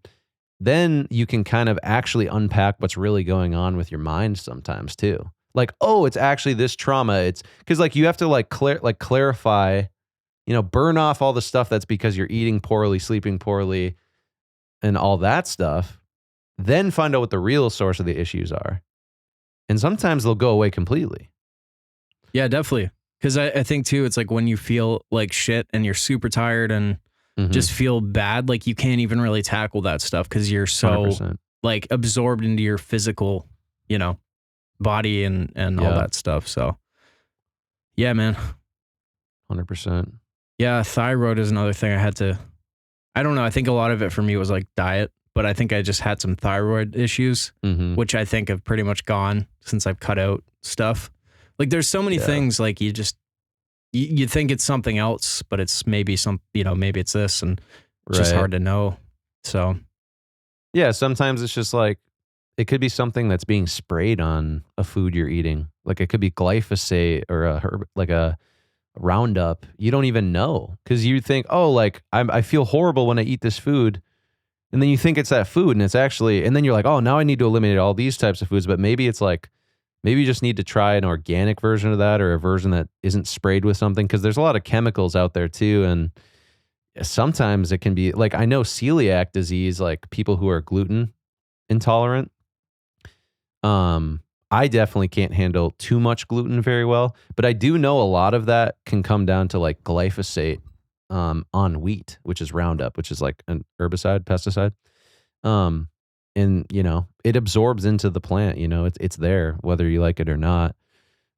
you can kind of actually unpack what's really going on with your mind sometimes too. Like, oh, it's actually this trauma. It's because like you have to like clarify, you know, burn off all the stuff that's because you're eating poorly, sleeping poorly, and all that stuff. Then find out what the real source of the issues are. And sometimes they'll go away completely. Yeah, definitely. Because I think too, it's like when you feel like shit and you're super tired and just feel bad, like you can't even really tackle that stuff because you're so 100%. like absorbed into your physical, you know, body and all that stuff. So yeah, man. 100%. Yeah, thyroid is another thing I don't know. I think a lot of it for me was like diet, but I think I just had some thyroid issues, which I think have pretty much gone since I've cut out stuff. Like there's so many things like you think it's something else, but it's maybe maybe it's this, and it's just hard to know. So yeah, sometimes it's just like it could be something that's being sprayed on a food you're eating. Like it could be glyphosate or a herb, like a Roundup. You don't even know because you think, oh, like I feel horrible when I eat this food. And then you think it's that food and it's actually, and then you're like, oh, now I need to eliminate all these types of foods. But maybe it's like, maybe you just need to try an organic version of that or a version that isn't sprayed with something because there's a lot of chemicals out there too. And sometimes it can be like, I know celiac disease, like people who are gluten intolerant. I definitely can't handle too much gluten very well, but I do know a lot of that can come down to like glyphosate on wheat, which is Roundup, which is like an herbicide, pesticide. And you know, it absorbs into the plant, you know, it's there whether you like it or not.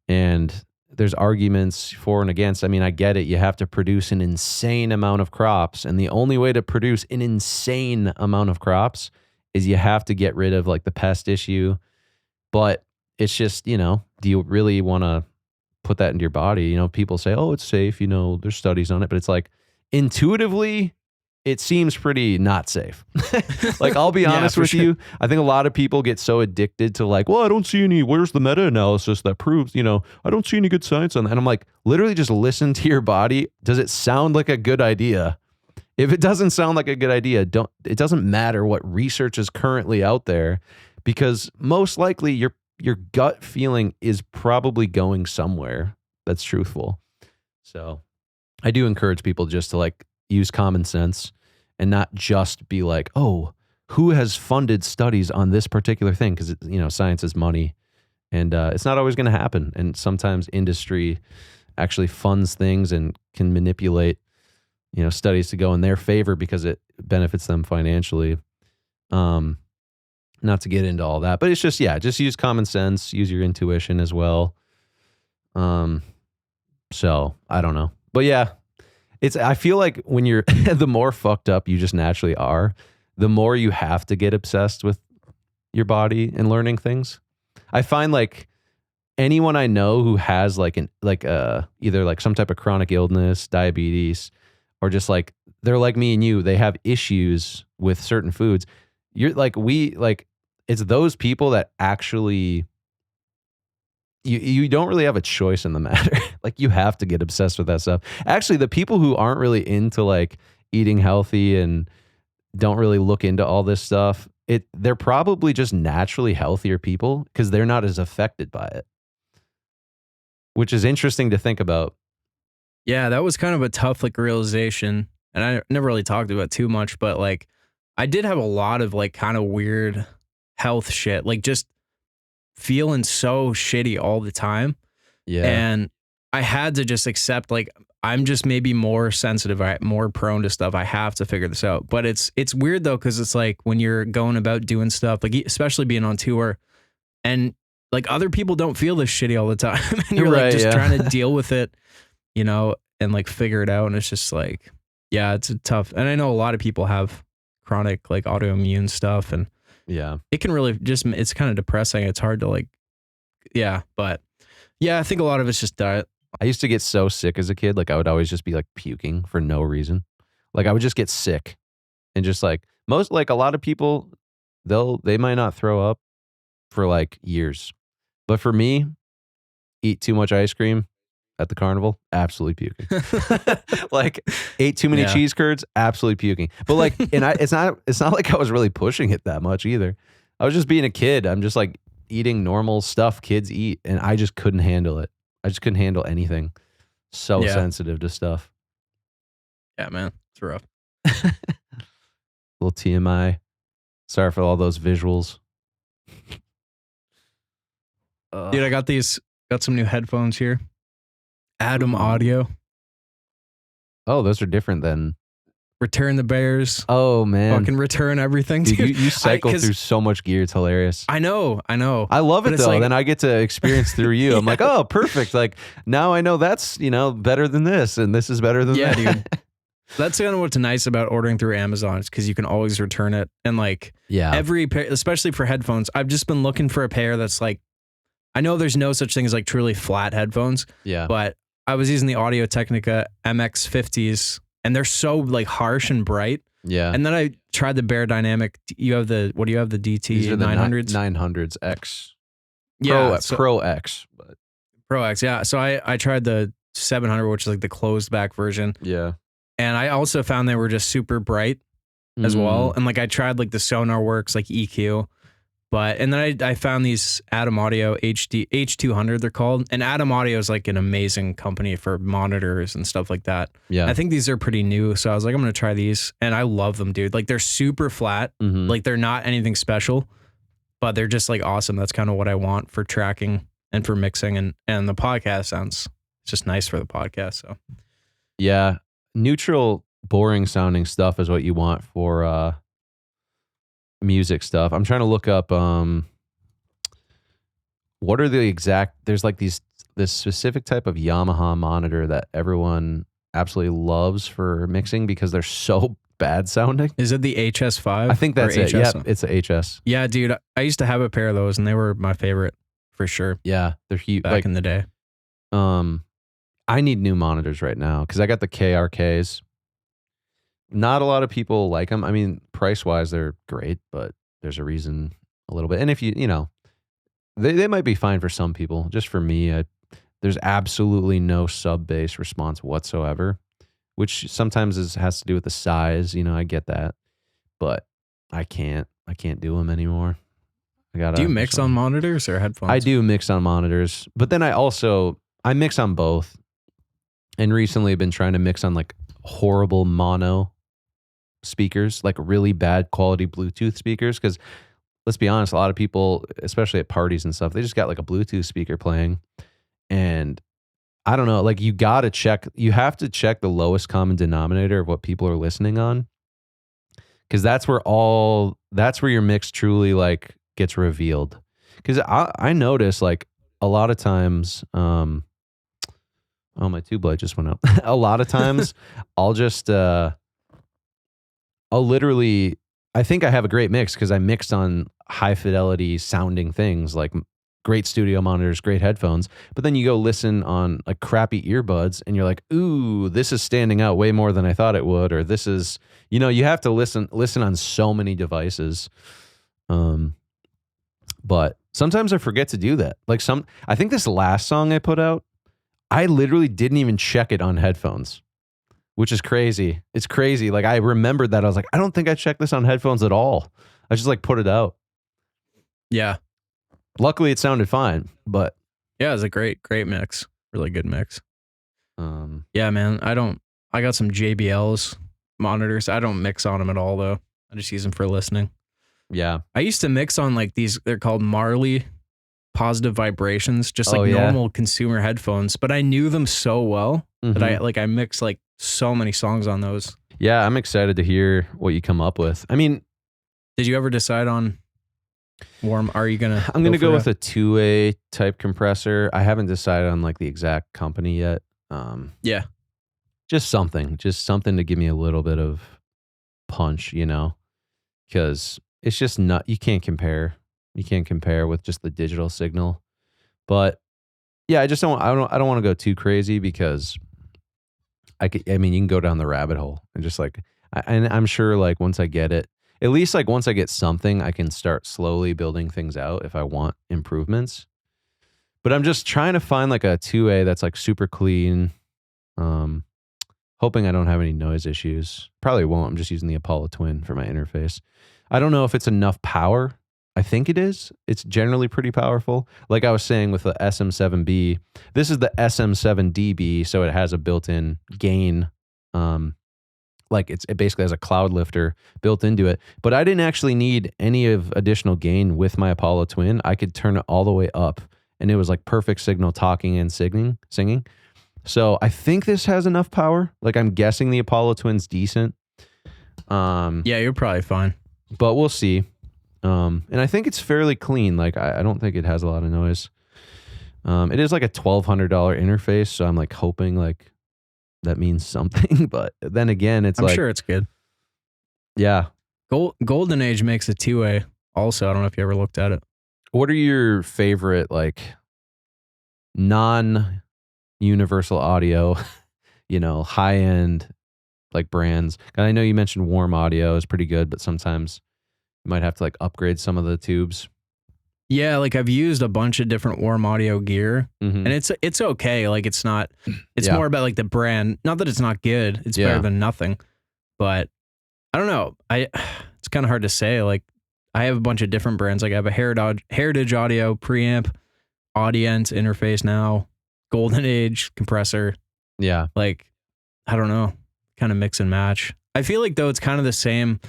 And there's arguments for and against. I mean, I get it. You have to produce an insane amount of crops, and the only way to produce an insane amount of crops is you have to get rid of like the pest issue. But it's just, you know, do you really want to put that into your body? You know, people say, oh, it's safe, you know, there's studies on it, but it's like intuitively it seems pretty not safe. Like, I'll be honest with you. I think a lot of people get so addicted to like, well, I don't see any, where's the meta-analysis that proves, you know, I don't see any good science on that. And I'm like, literally just listen to your body. Does it sound like a good idea? If it doesn't sound like a good idea, it doesn't matter what research is currently out there, because most likely your gut feeling is probably going somewhere that's truthful. So I do encourage people just to like use common sense and not just be like, oh, who has funded studies on this particular thing? Because, you know, science is money, and it's not always going to happen. And sometimes industry actually funds things and can manipulate, you know, studies to go in their favor because it benefits them financially. Not to get into all that, but it's just, yeah, just use common sense, use your intuition as well. So I don't know, but yeah, I feel like when you're, the more fucked up you just naturally are, the more you have to get obsessed with your body and learning things. I find like anyone I know who has like either like some type of chronic illness, diabetes, or just like, they're like me and you, they have issues with certain foods. You're like, it's those people that actually, you don't really have a choice in the matter. Like, you have to get obsessed with that stuff. Actually, the people who aren't really into like eating healthy and don't really look into all this stuff, they're probably just naturally healthier people because they're not as affected by it, which is interesting to think about. Yeah, that was kind of a tough like realization, and I never really talked about it too much, but like I did have a lot of like kind of weird health shit, like just feeling so shitty all the time. Yeah. And I had to just accept like I'm just maybe more sensitive, more prone to stuff. I have to figure this out. But it's weird though, because it's like when you're going about doing stuff, like especially being on tour, and like other people don't feel this shitty all the time. And you're like just trying to deal with it, you know, and like figure it out. And it's just like, yeah, it's a tough. And I know a lot of people have chronic like autoimmune stuff, and yeah, it can really just, it's kind of depressing. It's hard to like, yeah, but yeah, I think a lot of it's just diet. I used to get so sick as a kid. Like, I would always just be like puking for no reason. Like, I would just get sick and just like a lot of people, they might not throw up for like years. But for me, eat too much ice cream at the carnival, absolutely puking. Like, ate too many cheese curds, absolutely puking. But like, and it's not like I was really pushing it that much either. I was just being a kid. I'm just like eating normal stuff kids eat, and I just couldn't handle it. I just couldn't handle anything. So sensitive to stuff. Yeah, man, it's rough. Little TMI. Sorry for all those visuals. Dude, I got some new headphones here. Adam Audio. Oh, those are different than Return the Bears. Oh man, fucking return everything. Dude, you cycle through so much gear. It's hilarious. I know. I love it though. Like, then I get to experience through you. I'm like, oh, perfect. Like, now I know that's, you know, better than this, and this is better than that. Dude. That's kind of what's nice about ordering through Amazon, is because you can always return it. And like, every pair, especially for headphones, I've just been looking for a pair that's like, I know there's no such thing as like truly flat headphones. Yeah. But I was using the Audio Technica MX50s, and they're so like harsh and bright. Yeah. And then I tried the Bear Dynamic. You have the, what do you have? The These are DT the 900s? 900s X. Yeah. Pro X. But Pro X. Yeah. So I tried the 700, which is like the closed back version. yeah. And I also found they were just super bright as well. And like I tried like the Sonar Works, like EQ. And then I found these Atom Audio H200, they're called. And Atom Audio is like an amazing company for monitors and stuff like that. Yeah. I think these are pretty new. So I was like, I'm going to try these. And I love them, dude. Like they're super flat. Mhm. Like they're not anything special, but they're just like awesome. That's kind of what I want for tracking and for mixing. And the podcast sounds just nice for the podcast. So Yeah. Neutral, boring sounding stuff is what you want for music stuff. I'm trying to look up what are the exact, there's like this specific type of Yamaha monitor that everyone absolutely loves for mixing because they're so bad sounding. is it the HS5? I think that's it. Yeah, it's a HS. Yeah, dude. I used to have a pair of those and they were my favorite for sure. Yeah, they're huge. Back in the day. I need new monitors right now because I got the KRKs. Not a lot of people like them. I mean, price wise, they're great, but there's a reason a little bit. And if you know, they might be fine for some people. Just for me, there's absolutely no sub bass response whatsoever, which sometimes has to do with the size. You know, I get that, but I can't do them anymore. Do you mix on monitors or headphones? I do mix on monitors, but then I mix on both. And recently I've been trying to mix on like horrible mono speakers, like really bad quality Bluetooth speakers. Because let's be honest, a lot of people, especially at parties and stuff, they just got like a Bluetooth speaker playing. And I don't know, like you have to check the lowest common denominator of what people are listening on. Because that's where your mix truly like gets revealed. Because I notice like a lot of times, oh, my tube light just went up. A lot of times I'll literally, I think I have a great mix because I mixed on high fidelity sounding things like great studio monitors, great headphones. But then you go listen on like crappy earbuds and you're like, ooh, this is standing out way more than I thought it would. Or this is, you have to listen on so many devices. But sometimes I forget to do that. Like I think this last song I put out, I literally didn't even check it on headphones, which is crazy. It's crazy. Like I remembered that. I was like, I don't think I checked this on headphones at all. I just like put it out. Yeah. Luckily it sounded fine, but yeah, it was a great mix. Really good mix. Yeah, man. I got some JBL's monitors. I don't mix on them at all though. I just use them for listening. Yeah. I used to mix on like these, they're called Marley positive vibrations, just like normal consumer headphones, but I knew them so well that I mixed like so many songs on those. Yeah, I'm excited to hear what you come up with. I mean, did you ever decide on are you gonna? I'm gonna go with a 2A type compressor. I haven't decided on like the exact company yet. Yeah, just something to give me a little bit of punch, because it's just not. You can't compare. You can't compare with just the digital signal. But yeah, I don't want to go too crazy because you can go down the rabbit hole and just like, and I'm sure like once I get it, at least like once I get something, I can start slowly building things out if I want improvements. But I'm just trying to find like a 2A that's like super clean. Hoping I don't have any noise issues. Probably won't. I'm just using the Apollo Twin for my interface. I don't know if it's enough power. I think it is. It's generally pretty powerful. Like I was saying with the SM7B, this is the SM7DB, so it has a built-in gain. Like it basically has a cloud lifter built into it. But I didn't actually need any of additional gain with my Apollo Twin. I could turn it all the way up, and it was like perfect signal talking and singing. So I think this has enough power. Like I'm guessing the Apollo Twin's decent. Yeah, you're probably fine. But we'll see. And I think it's fairly clean. Like I don't think it has a lot of noise. It is like a $1,200 interface, so I'm like hoping like that means something. But then again, I'm sure it's good. Yeah. Golden Age makes a 2A also. I don't know if you ever looked at it. What are your favorite like non-universal audio, high-end like brands? And I know you mentioned Warm Audio is pretty good, but sometimes you might have to like upgrade some of the tubes. Yeah, like I've used a bunch of different Warm Audio gear, Mm-hmm. and it's okay. Like it's not. It's Yeah. more about like the brand. Not that it's not good. It's Yeah. better than nothing. But I don't know. It's kind of hard to say. Like I have a bunch of different brands. Like I have a Heritage Audio preamp, Audient interface now, Golden Age compressor. Yeah. Like I don't know, kind of mix and match. I feel like though it's kind of the same,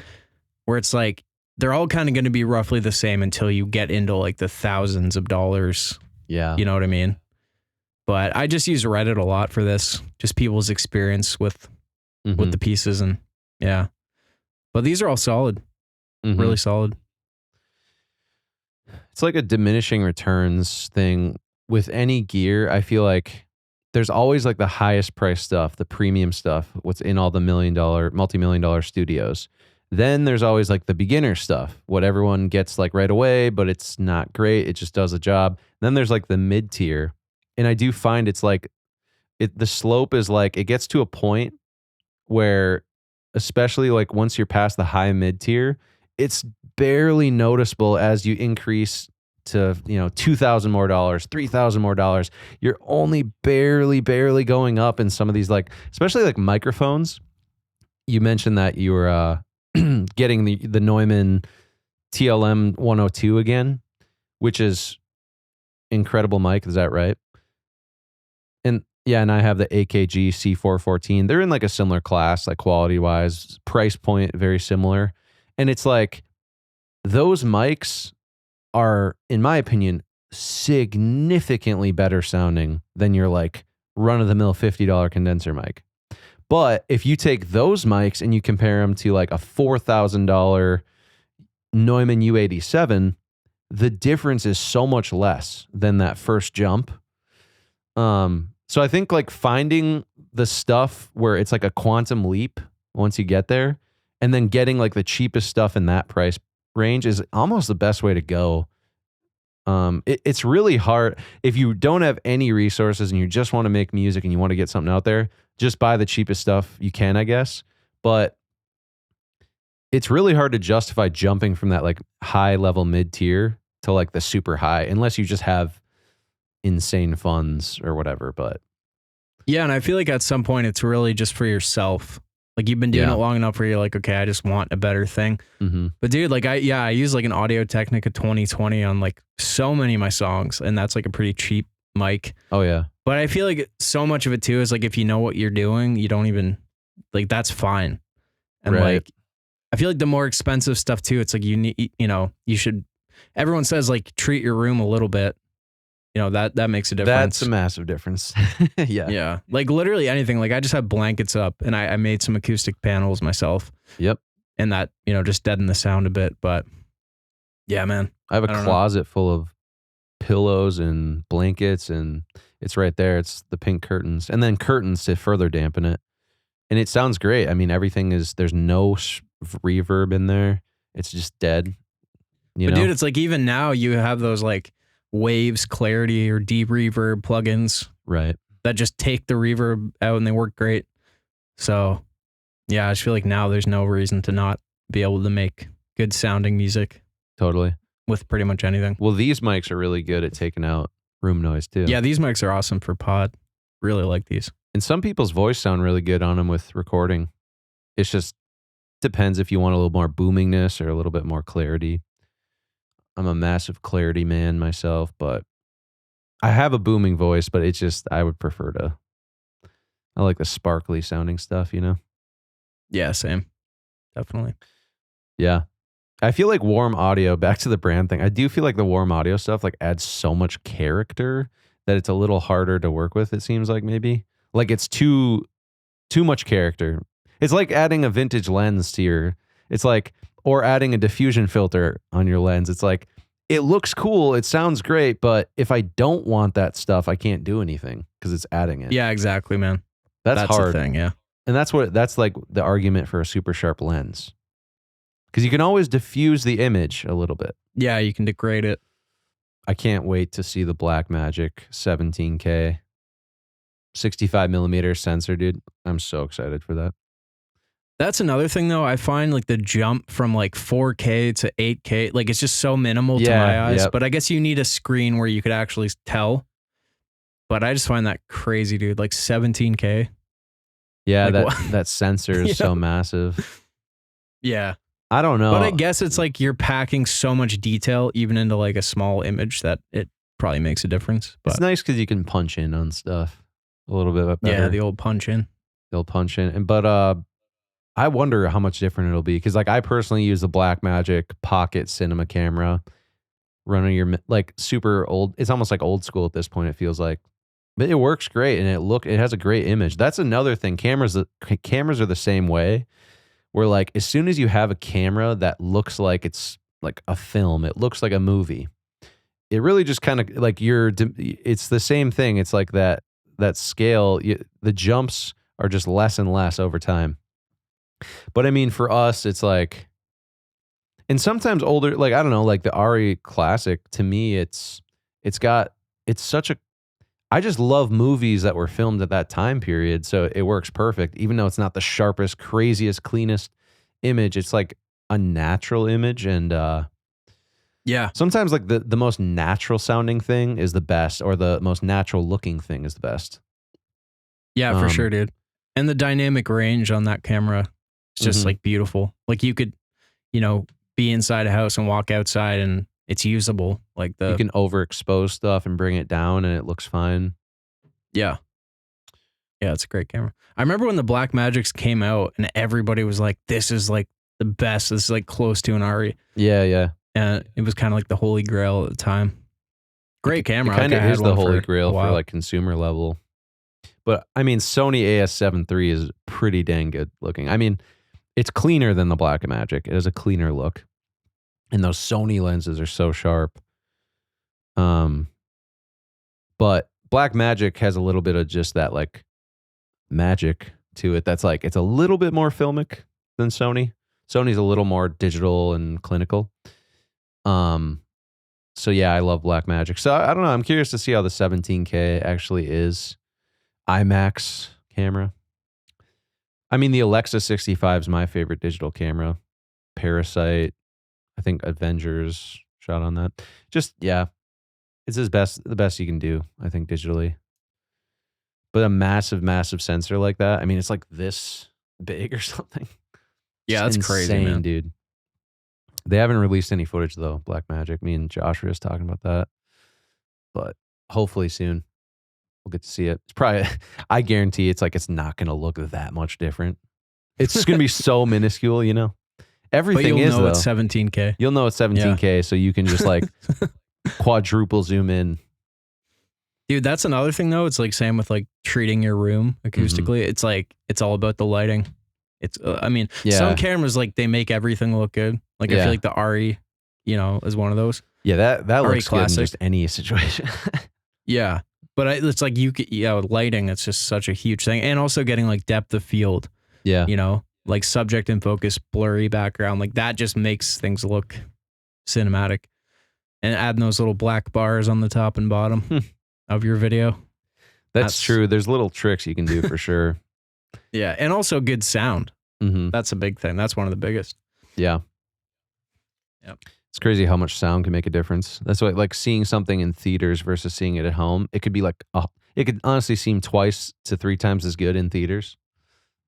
where it's like they're all kind of going to be roughly the same until you get into like the thousands of dollars. Yeah. You know what I mean? But I just use Reddit a lot for this, just people's experience with the pieces, and yeah. But these are all solid, really solid. It's like a diminishing returns thing with any gear. I feel like there's always like the highest price stuff, the premium stuff, what's in all the multi-million-dollar studios. Then there's always like the beginner stuff, what everyone gets like right away, but it's not great. It just does a job. Then there's like the mid tier. And I do find it's like the slope is like it gets to a point where, especially like once you're past the high mid tier, it's barely noticeable as you increase to, $2,000 more, $3,000 more. You're only barely going up in some of these, like, especially like microphones. You mentioned that you were getting the Neumann TLM 102 again, which is incredible mic. Is that right? And yeah, and I have the AKG C414. They're in like a similar class, like quality wise, price point very similar. And it's like those mics are, in my opinion, significantly better sounding than your like run of the mill $50 condenser mic. But if you take those mics and you compare them to like a $4,000 Neumann U87, the difference is so much less than that first jump. So I think like finding the stuff where it's like a quantum leap once you get there, and then getting like the cheapest stuff in that price range is almost the best way to go. It's really hard if you don't have any resources and you just want to make music and you want to get something out there. Just buy the cheapest stuff you can, I guess. But it's really hard to justify jumping from that like high level mid tier to like the super high, unless you just have insane funds or whatever. But yeah, and I feel like at some point it's really just for yourself. Like you've been doing it long enough where you're like, okay, I just want a better thing. But dude, like I use like an Audio Technica 2020 on like so many of my songs, and that's like a pretty cheap mic. Oh yeah. But I feel like so much of it too is like if you know what you're doing, you don't even like that's fine. And like I feel like the more expensive stuff too, it's like you need, you should. Everyone says like treat your room a little bit. That makes a difference. That's a massive difference. Yeah. Yeah. Like literally anything. Like I just have blankets up, and I made some acoustic panels myself. Yep. And that, just deadened the sound a bit. But yeah, man. I have a closet full of pillows and blankets, and it's right there. It's the pink curtains, and then curtains to further dampen it. And it sounds great. I mean, there's no reverb in there. It's just dead. But dude, it's like even now you have those like Waves, Clarity, or Deep Reverb plugins. Right. That just take the reverb out and they work great. So yeah, I just feel like now there's no reason to not be able to make good sounding music. Totally. With pretty much anything. Well, these mics are really good at taking out room noise too. Yeah, these mics are awesome for pod. Really like these. And some people's voice sound really good on them with recording. It's just depends if you want a little more boomingness or a little bit more clarity. I'm a massive clarity man myself, but I have a booming voice, but it's just, I would prefer I like the sparkly sounding stuff, Yeah, same. Definitely. Yeah. I feel like Warm Audio, back to the brand thing, I do feel like the Warm Audio stuff like adds so much character that it's a little harder to work with, it seems like maybe. Like it's too much character. It's like adding a vintage lens to it's like, or adding a diffusion filter on your lens. It's like, it looks cool, it sounds great, but if I don't want that stuff, I can't do anything because it's adding it. Yeah, exactly, man. That's hard. The thing, yeah. And that's like the argument for a super sharp lens. Because you can always diffuse the image a little bit. Yeah, you can degrade it. I can't wait to see the Blackmagic 17K 65 millimeter sensor, dude. I'm so excited for that. That's another thing though. I find like the jump from like 4K to 8K, like it's just so minimal to my eyes. Yep. But I guess you need a screen where you could actually tell. But I just find that crazy, dude. Like 17K. Yeah, Like, that sensor is so massive. Yeah. I don't know. But I guess it's like you're packing so much detail even into like a small image that it probably makes a difference. But it's nice because you can punch in on stuff a little bit better. yeah, the old punch in. But I wonder how much different it'll be because like I personally use the Blackmagic Pocket Cinema camera, running your like super old. It's almost like old school at this point. It feels like, but it works great and it has a great image. That's another thing. Cameras are the same way. Where like as soon as you have a camera that looks like it's like a film, it looks like a movie. It really just kind of like it's the same thing. It's like that scale. The jumps are just less and less over time. But I mean, for us, it's like, and sometimes older, like, I don't know, like the Ari Classic, to me, it's such a, I just love movies that were filmed at that time period. So it works perfect, even though it's not the sharpest, craziest, cleanest image. It's like a natural image. And yeah, sometimes like the most natural sounding thing is the best, or the most natural looking thing is the best. Yeah, for sure, dude. And the dynamic range on that camera is just like beautiful. Like you could, be inside a house and walk outside and it's usable. Like you can overexpose stuff and bring it down and it looks fine. Yeah. Yeah, it's a great camera. I remember when the Blackmagics came out and everybody was like, this is like the best. This is like close to an Ari. Yeah. And it was kind of like the holy grail at the time. Great camera. It kind of is the holy grail for like consumer level. But I mean, Sony AS7 III is pretty dang good looking. I mean, it's cleaner than the Blackmagic. It has a cleaner look. And those Sony lenses are so sharp. But Blackmagic has a little bit of just that like magic to it. That's like, it's a little bit more filmic than Sony. Sony's a little more digital and clinical. So yeah, I love Blackmagic. So I don't know. I'm curious to see how the 17K actually is. IMAX camera. I mean, the Alexa 65 is my favorite digital camera. Parasite, I think Avengers shot on that. Just, yeah, it's the best you can do, I think, digitally. But a massive, massive sensor like that, I mean, it's like this big or something. Yeah, that's insane, crazy, man. Dude. They haven't released any footage, though, Blackmagic. Me and Josh were just talking about that. But hopefully soon. We'll get to see it. It's probably, I guarantee it's not going to look that much different. It's just going to be so minuscule, Everything is, though. It's 17K. You'll know it's 17K, so you can just like quadruple zoom in. Dude, that's another thing, though. It's like same with like treating your room acoustically. It's like, it's all about the lighting. It's, some cameras, like they make everything look good. Like I feel like the Ari, is one of those. Yeah, that Ari looks Classic. good in just any situation. Yeah. But it's like lighting, it's just such a huge thing. And also getting like depth of field. Yeah. Like subject in focus, blurry background. Like that just makes things look cinematic. And adding those little black bars on the top and bottom of your video. That's true. There's little tricks you can do for sure. Yeah. And also good sound. Mm-hmm. That's a big thing. That's one of the biggest. Yeah. Yep. It's crazy how much sound can make a difference. That's why, like, seeing something in theaters versus seeing it at home, it could be like, it could honestly seem 2 to 3 times as good in theaters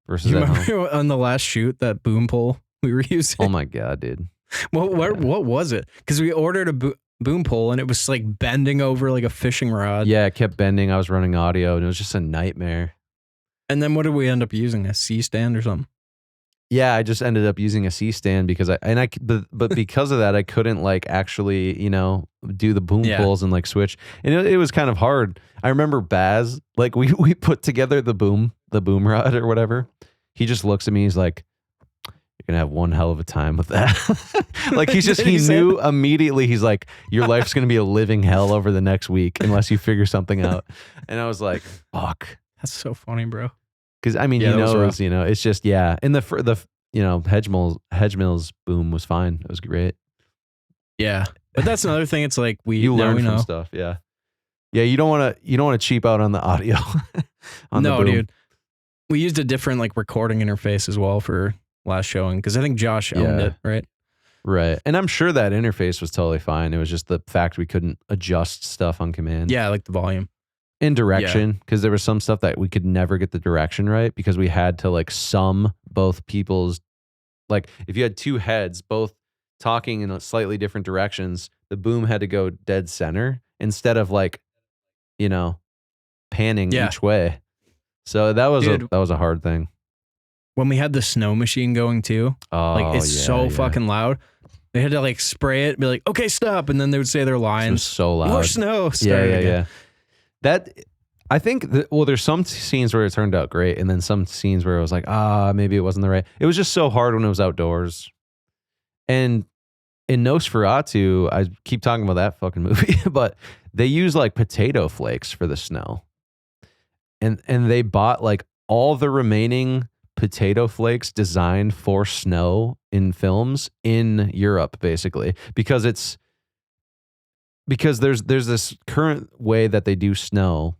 versus at home. On the last shoot, that boom pole we were using? Oh my God, dude. What was it? Because we ordered a boom pole and it was like bending over like a fishing rod. Yeah, it kept bending. I was running audio and it was just a nightmare. And then what did we end up using? A C-stand or something? Yeah, I just ended up using a C-stand because but because of that, I couldn't like actually, do the boom poles and like switch. And it was kind of hard. I remember Baz, like we put together the boom rod or whatever. He just looks at me. He's like, "You're gonna have one hell of a time with that." Like he knew immediately. He's like, "Your life's gonna be a living hell over the next week unless you figure something out." And I was like, "Fuck." That's so funny, bro. Because I mean, he knows, it's just and the Hedge Mills boom was fine. It was great. Yeah, but that's another thing. It's like you learn from stuff. Yeah. You don't want to cheap out on the audio. No, dude. We used a different like recording interface as well for last showing because I think Josh owned it, right? Right. And I'm sure that interface was totally fine. It was just the fact we couldn't adjust stuff on command. Yeah, like the volume. In direction, because there was some stuff that we could never get the direction right because we had to like sum both people's, like if you had two heads both talking in slightly different directions, the boom had to go dead center instead of like, you know, panning each way. So that was a hard thing. When we had the snow machine going too, like it's so fucking loud. They had to like spray it, be like, okay, stop, and then they would say their lines. It was so loud. More snow. Yeah. That, I think, there's some scenes where it turned out great, and then some scenes where it was like, maybe it wasn't the right. It was just so hard when it was outdoors. And in Nosferatu, I keep talking about that fucking movie, but they use like potato flakes for the snow. And they bought like all the remaining potato flakes designed for snow in films in Europe, basically, because there's this current way that they do snow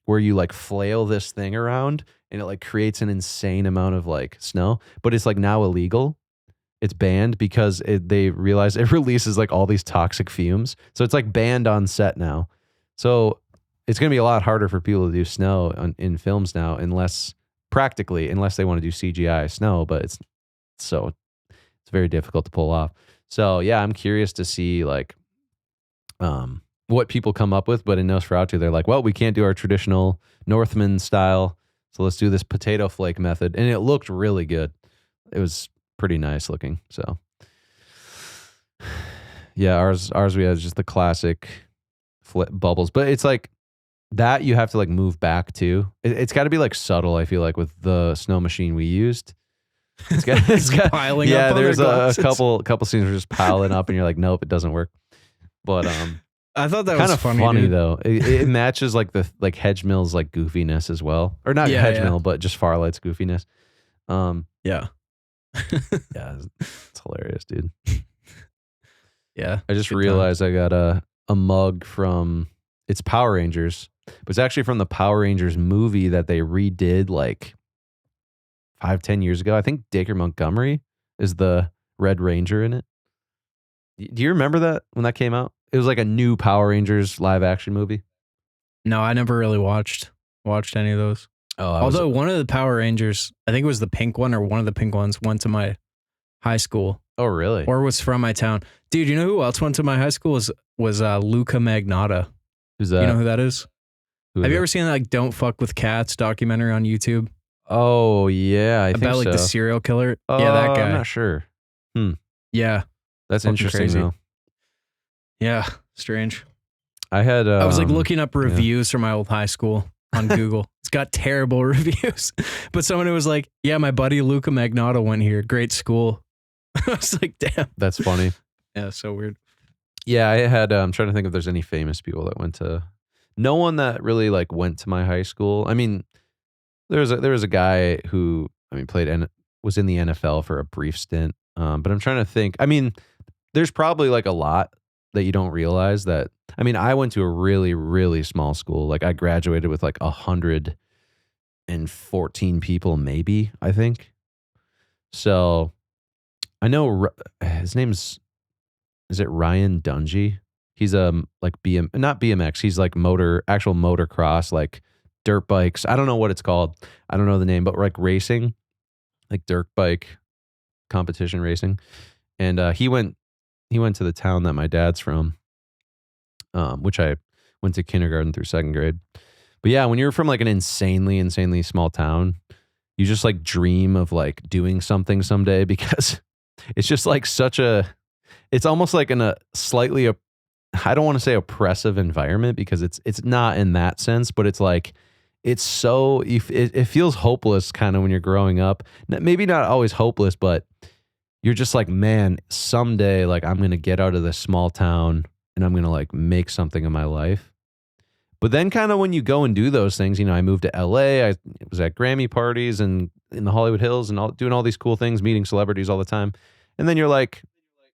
where you like flail this thing around and it like creates an insane amount of like snow, but it's like now illegal. It's banned because they realize it releases like all these toxic fumes. So it's like banned on set now. So it's going to be a lot harder for people to do snow in films now, unless they want to do CGI snow, but it's very difficult to pull off. So yeah, I'm curious to see like what people come up with, but in Nosferatu, they're like, well, we can't do our traditional Northman style, so let's do this potato flake method, and it looked really good. It was pretty nice looking. So yeah, ours we had just the classic bubbles, but it's like that you have to like move back to. It's got to be like subtle. I feel like with the snow machine we used. It's got piling up. There's a couple scenes were just piling up, and you're like, nope, it doesn't work. But I thought that kind was of funny though. It matches like the like Hedgemill's like goofiness as well, or not Hedgemill, but just Farlight's goofiness. Yeah, it's hilarious, dude. Yeah, I just realized I got a mug from it's Power Rangers, but it's actually from the Power Rangers movie that they redid like 5-10 years ago. I think Dacre Montgomery is the Red Ranger in it. Do you remember that when that came out? It was like a new Power Rangers live action movie. No, I never really watched any of those. Although one of the Power Rangers, I think it was the pink one or one of the pink ones, went to my high school. Oh, really? Or was from my town. Dude, you know who else went to my high school? Was Luca Magnotta. Who's that? You know who that is? Have you ever seen that like Don't Fuck with Cats documentary on YouTube? Oh, yeah, I think so. About like the serial killer? Yeah, that guy. I'm not sure. Yeah. That's interesting crazy. though. Yeah, strange. I was like looking up reviews from my old high school on Google. It's got terrible reviews. But someone who was like, yeah, my buddy Luca Magnotta went here. Great school. I was like, damn. That's funny. Yeah, so weird. Yeah, I had I'm trying to think if there's any famous people that went to. No one that really like went to my high school. I mean, there was a guy who was in the NFL for a brief stint. But I'm trying to think. I mean, there's probably like a lot that you don't realize that. I mean, I went to a really, really small school. Like I graduated with like 114 people, maybe, I think. So I know his is it Ryan Dungey? He's like not BMX. He's like actual motocross, like dirt bikes. I don't know what it's called. I don't know the name, but like racing, like dirt bike competition racing. And he went to the town that my dad's from, which I went to kindergarten through second grade. But yeah, when you're from like an insanely small town, you just like dream of like doing something someday because it's just like it's almost like in a slightly, I don't want to say oppressive environment because it's not in that sense, but it's like, it's so, it feels hopeless kind of when you're growing up. Maybe not always hopeless, but you're just like, man, someday, like I'm going to get out of this small town and I'm going to like make something of my life. But then kind of when you go and do those things, you know, I moved to LA, I was at Grammy parties and in the Hollywood Hills and doing all these cool things, meeting celebrities all the time. And then you're like,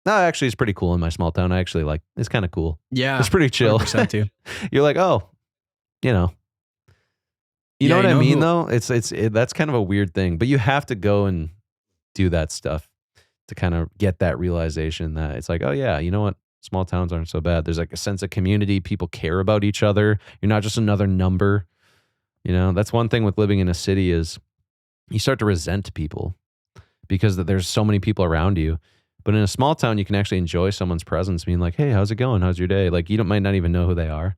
no, actually it's pretty cool in my small town. I actually like, it's kind of cool. Yeah. It's pretty chill. Too. You're like, oh, you know, You know Yeah, what you I know mean who? though? That's kind of a weird thing, but you have to go and do that stuff to kind of get that realization that it's like, oh yeah, you know what? Small towns aren't so bad. There's like a sense of community. People care about each other. You're not just another number. You know, that's one thing with living in a city is you start to resent people because there's so many people around you. But in a small town, you can actually enjoy someone's presence, being like, "Hey, how's it going? How's your day?" Like might not even know who they are.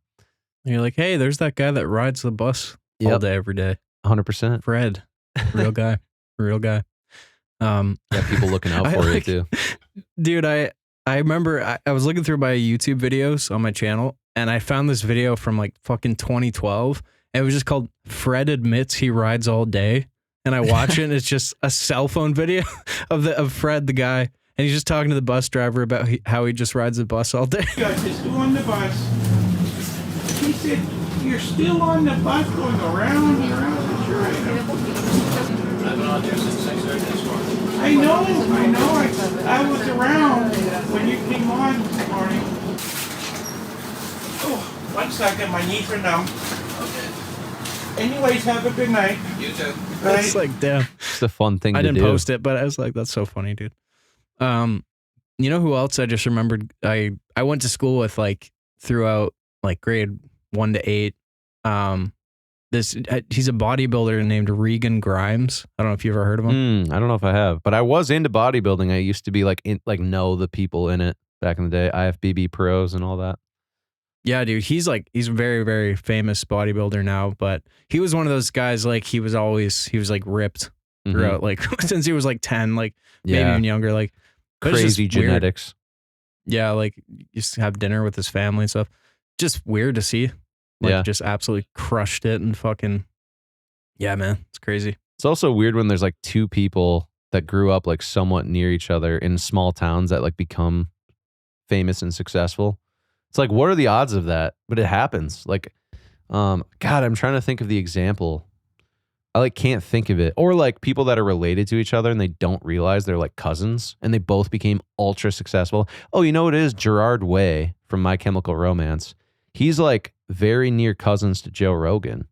And you're like, hey, there's that guy that rides the bus all Yep, day, every day. 100%. Fred, real guy, real guy. Yeah, people looking out I for you like, too. dude. I remember I was looking through my YouTube videos on my channel, and I found this video from like fucking 2012. And it was just called "Fred admits he rides all day," and I watch it. And it's just a cell phone video of Fred, the guy, and he's just talking to the bus driver about how he just rides the bus all day. Got to still on the bus. He said, "You're still on the bus going around and around." I said, "Sure I am." I've been on there since 6:30 this morning. I know. I was around when you came on this morning. Oh, 1 second, my knees are numb. Okay. Anyways, have a good night. You too. It's Bye. like, damn. It's a fun thing I to didn't do. post it, but I was like, that's so funny, dude. You know who else I just remembered? I went to school with like throughout like grade 1 to 8. He's a bodybuilder named Regan Grimes. I don't know if you've ever heard of him. I don't know if I have, but I was into bodybuilding. I used to be know the people in it back in the day, IFBB pros and all that. Yeah, dude. He's a very, very famous bodybuilder now, but he was one of those guys, like he was like ripped throughout, like since he was like 10, like maybe Yeah. even younger, like but it's just Crazy weird. genetics. Yeah, like used to have dinner with his family and stuff. Just weird to see. Like Yeah. just absolutely crushed it and fucking, yeah, man. It's crazy. It's also weird when there's like two people that grew up like somewhat near each other in small towns that like become famous and successful. It's like, what are the odds of that? But it happens. Like, God, I'm trying to think of the example. I like can't think of it. Or like people that are related to each other and they don't realize they're like cousins and they both became ultra successful. Oh, you know what it is? Gerard Way from My Chemical Romance. He's like very near cousins to Joe Rogan.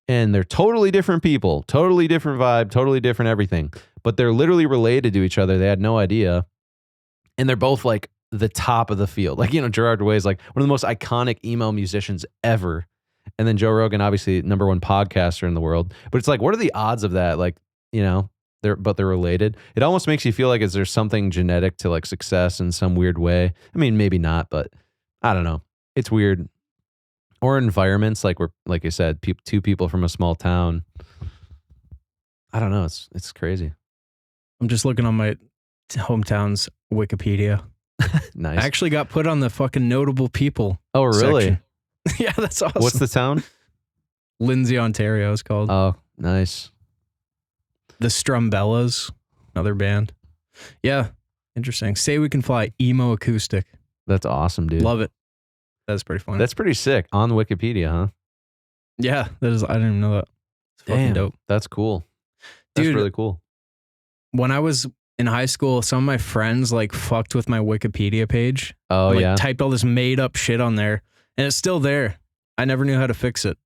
And they're totally different people, totally different vibe, totally different everything. But they're literally related to each other. They had no idea. And they're both like the top of the field. Like, you know, Gerard Way is like one of the most iconic emo musicians ever. And then Joe Rogan, obviously #1 podcaster in the world. But it's like, what are the odds of that? Like, you know, they're related. It almost makes you feel like is there something genetic to like success in some weird way? I mean, maybe not, but I don't know. It's weird. Or environments like like I said, two people from a small town. I don't know. It's crazy. I'm just looking on my hometown's Wikipedia. Nice. I actually got put on the fucking notable people. Oh, really? section. Yeah, that's awesome. What's the town? Lindsay, Ontario is called. Oh, nice. The Strumbellas, another band. Yeah, interesting. Say We Can Fly, emo acoustic. That's awesome, dude. Love it. That's pretty funny. That's pretty sick. On Wikipedia, huh? Yeah, that is. I didn't even know that. It's fucking dope. That's cool. That's Dude, really cool. When I was in high school, some of my friends like fucked with my Wikipedia page. Oh, like, yeah. typed all this made up shit on there, and it's still there. I never knew how to fix it.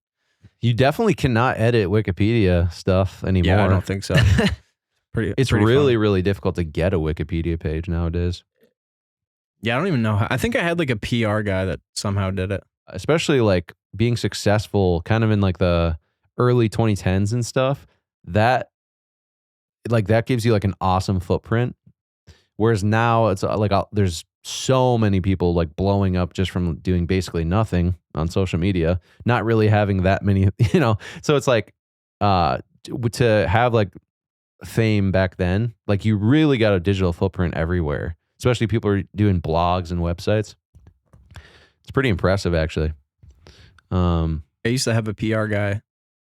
You definitely cannot edit Wikipedia stuff anymore. Yeah, I don't think so. It's pretty really, funny. really difficult to get a Wikipedia page nowadays. Yeah, I don't even know how. I think I had like a PR guy that somehow did it. Especially like being successful kind of in like the early 2010s and stuff. That gives you like an awesome footprint. Whereas now it's like there's so many people like blowing up just from doing basically nothing on social media, not really having that many, you know. So it's like to have like fame back then, like you really got a digital footprint everywhere, especially people are doing blogs and websites. It's pretty impressive, actually. I used to have a PR guy,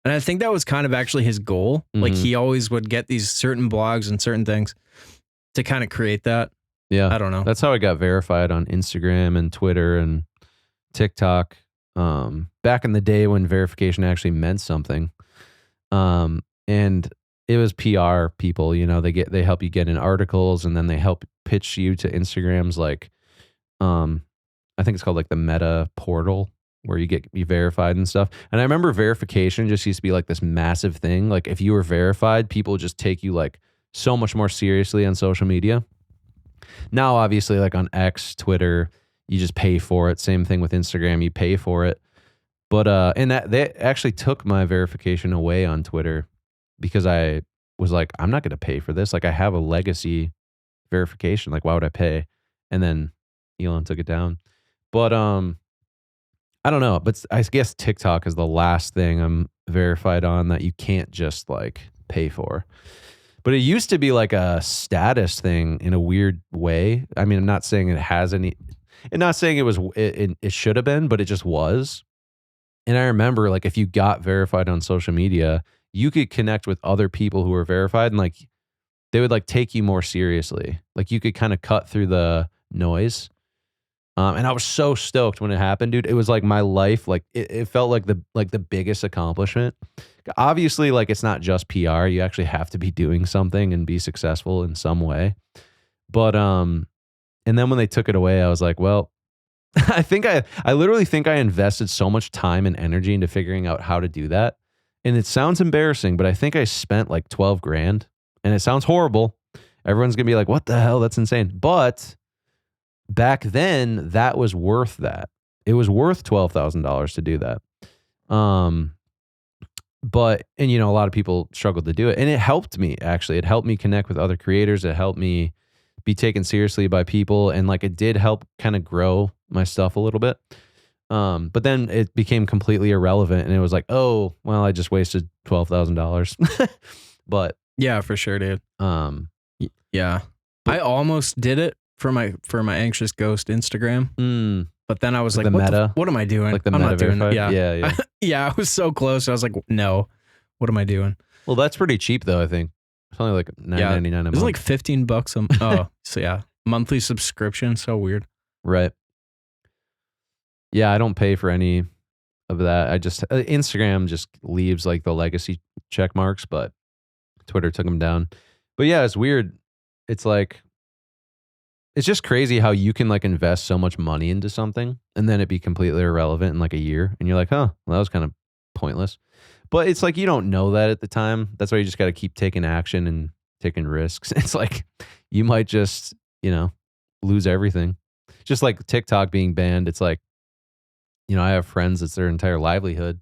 and I think that was kind of actually his goal. Like he always would get these certain blogs and certain things to kind of create that. Yeah. I don't know. That's how I got verified on Instagram and Twitter and TikTok. Back in the day when verification actually meant something. And it was PR people, you know, they help you get in articles and then they help pitch you to Instagram's like, I think it's called like the Meta portal. where you get you verified and stuff. And I remember verification just used to be like this massive thing. Like if you were verified, people just take you like so much more seriously on social media. Now, obviously, like on X, Twitter, you just pay for it. Same thing with Instagram, you pay for it. But and that they actually took my verification away on Twitter because I was like, I'm not going to pay for this. Like I have a legacy verification. Like why would I pay? And then Elon took it down. But I don't know. But I guess TikTok is the last thing I'm verified on that you can't just like pay for. But it used to be like a status thing in a weird way. I mean, I'm not saying it has any, and not saying it was, it should have been, but it just was. And I remember like if you got verified on social media, you could connect with other people who were verified and like they would like take you more seriously. Like you could kind of cut through the noise. And I was so stoked when it happened, dude. It was like my life, like it felt like the biggest accomplishment. Obviously, like it's not just PR. You actually have to be doing something and be successful in some way. But and then when they took it away, I was like, well, I literally think I invested so much time and energy into figuring out how to do that. And it sounds embarrassing, but I think I spent like 12 grand. And it sounds horrible. Everyone's gonna be like, what the hell? That's insane. But back then, that was worth that. It was worth $12,000 to do that. But, and you know, a lot of people struggled to do it. And it helped me, actually. It helped me connect with other creators. It helped me be taken seriously by people. And like it did help kind of grow my stuff a little bit. But then it became completely irrelevant. And it was like, oh, well, I just wasted $12,000. But Yeah, for sure, dude. Yeah. I almost did it for my Anxious Ghost Instagram. But then I was like, what am I doing? Like the I'm meta not doing that. verified? Yeah. Yeah, I was so close. I was like, no, what am I doing? Well, that's pretty cheap though, I think. It's only like $9.99 a month. It's like $15 oh, so yeah. Monthly subscription. So weird. Right. Yeah, I don't pay for any of that. I just Instagram just leaves like the legacy check marks, but Twitter took them down. But yeah, it's weird. It's like it's just crazy how you can like invest so much money into something and then it be completely irrelevant in like a year. And you're like, huh, well, that was kind of pointless. But it's like you don't know that at the time. That's why you just got to keep taking action and taking risks. It's like you might just, you know, lose everything. Just like TikTok being banned. It's like, you know, I have friends, it's their entire livelihood.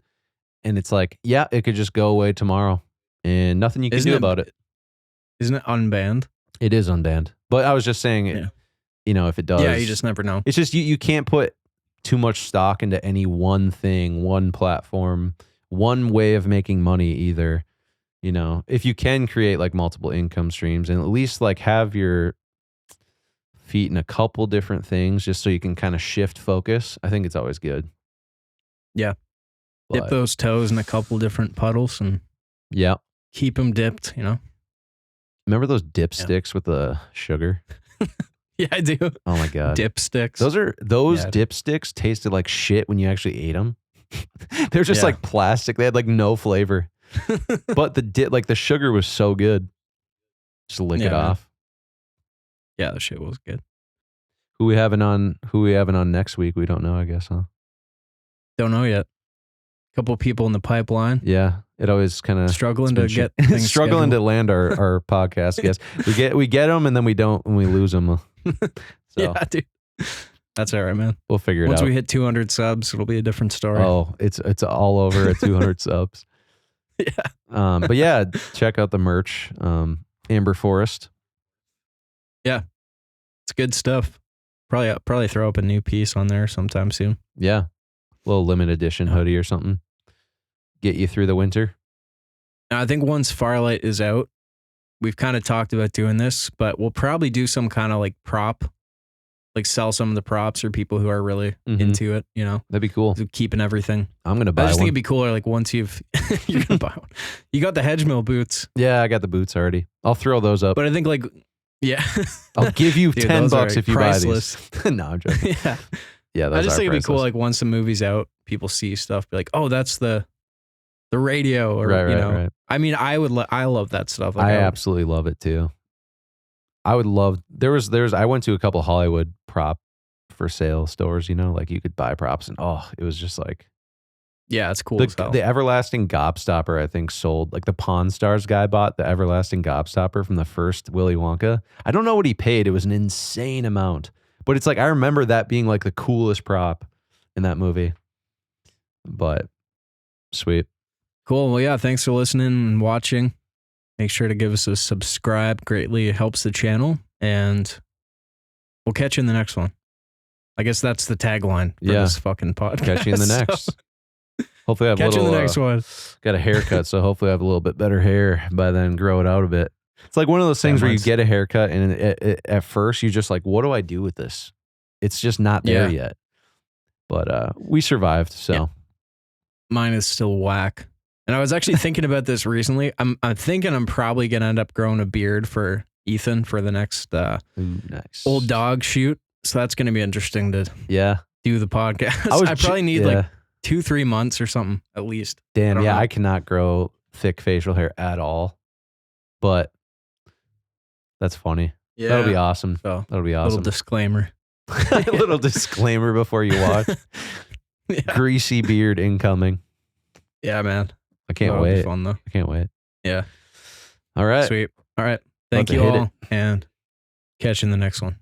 And it's like, yeah, it could just go away tomorrow and nothing you can do about it. Isn't it unbanned? It is unbanned. But I was just saying, you know, if it does. Yeah, you just never know. It's just you can't put too much stock into any one thing, one platform, one way of making money either. You know, if you can create like multiple income streams and at least like have your feet in a couple different things just so you can kind of shift focus, I think it's always good. Yeah. But, dip those toes in a couple different puddles and keep them dipped, you know? Remember those dipsticks with the sugar? Yeah, I do. Oh my God. Dipsticks. Those dipsticks tasted like shit when you actually ate them. They're just like plastic. They had like no flavor. But the sugar was so good. Just lick it off. Yeah, the shit was good. Who we having on next week? We don't know, I guess, huh? Don't know yet. Couple people in the pipeline. Yeah. It always kind of struggling to get things struggling to land our podcast guests. We get them and then we don't and we lose them. So, yeah, dude. That's all right, man. We'll figure it out. Once we hit 200 subs, it'll be a different story. Oh, it's all over at 200 subs. Yeah. But yeah, check out the merch. Amber Forest. Yeah. It's good stuff. Probably throw up a new piece on there sometime soon. Yeah. A little limited edition hoodie or something. Get you through the winter. Now, I think once Firelight is out, we've kind of talked about doing this, but we'll probably do some kind of like prop, like sell some of the props or people who are really into it, you know? That'd be cool. Keeping everything. I'm going to buy one. I just think it'd be cooler like once you're going to buy one. You got the hedge mill boots. Yeah, I got the boots already. I'll throw those up. But I think like, yeah. I'll give you Dude, $10 if you priceless. Buy these. No, I'm joking. Yeah, I just think it'd be cool like once the movie's out, people see stuff, be like, oh, that's the radio or, you know. Right. I mean, I love that stuff. Like, I absolutely love it too. I would love, I went to a couple Hollywood prop for sale stores, you know, like you could buy props, and it was just like Yeah, it's cool as hell. the everlasting gobstopper. I think sold, like the Pawn Stars guy bought the everlasting gobstopper from the first Willy Wonka. I don't know what he paid. It was an insane amount, but it's like I remember that being like the coolest prop in that movie. But sweet. Cool. Well, yeah, thanks for listening and watching. Make sure to give us a subscribe. Greatly helps the channel. And we'll catch you in the next one. I guess that's the tagline for this fucking podcast. Catch you in the next. Hopefully I have Catch you in the next one. Got a haircut, so hopefully I have a little bit better hair by then, grow it out a bit. It's like one of those things where you get a haircut and at first you're just like, what do I do with this? It's just not there yet. But we survived, so. Yeah. Mine is still whack. And I was actually thinking about this recently. I'm thinking I'm probably going to end up growing a beard for Ethan for the next nice. old dog shoot. So that's going to be interesting to do the podcast. I probably need like 2-3 months or something at least. Damn, I cannot grow thick facial hair at all. But that's funny. Yeah. That'll be awesome. So, that'll be awesome. Little disclaimer. A little disclaimer before you watch. Greasy beard incoming. Yeah, man. I can't wait. Be fun though. I can't wait. Yeah. All right. Sweet. All right. Thank you all, and catch you in the next one.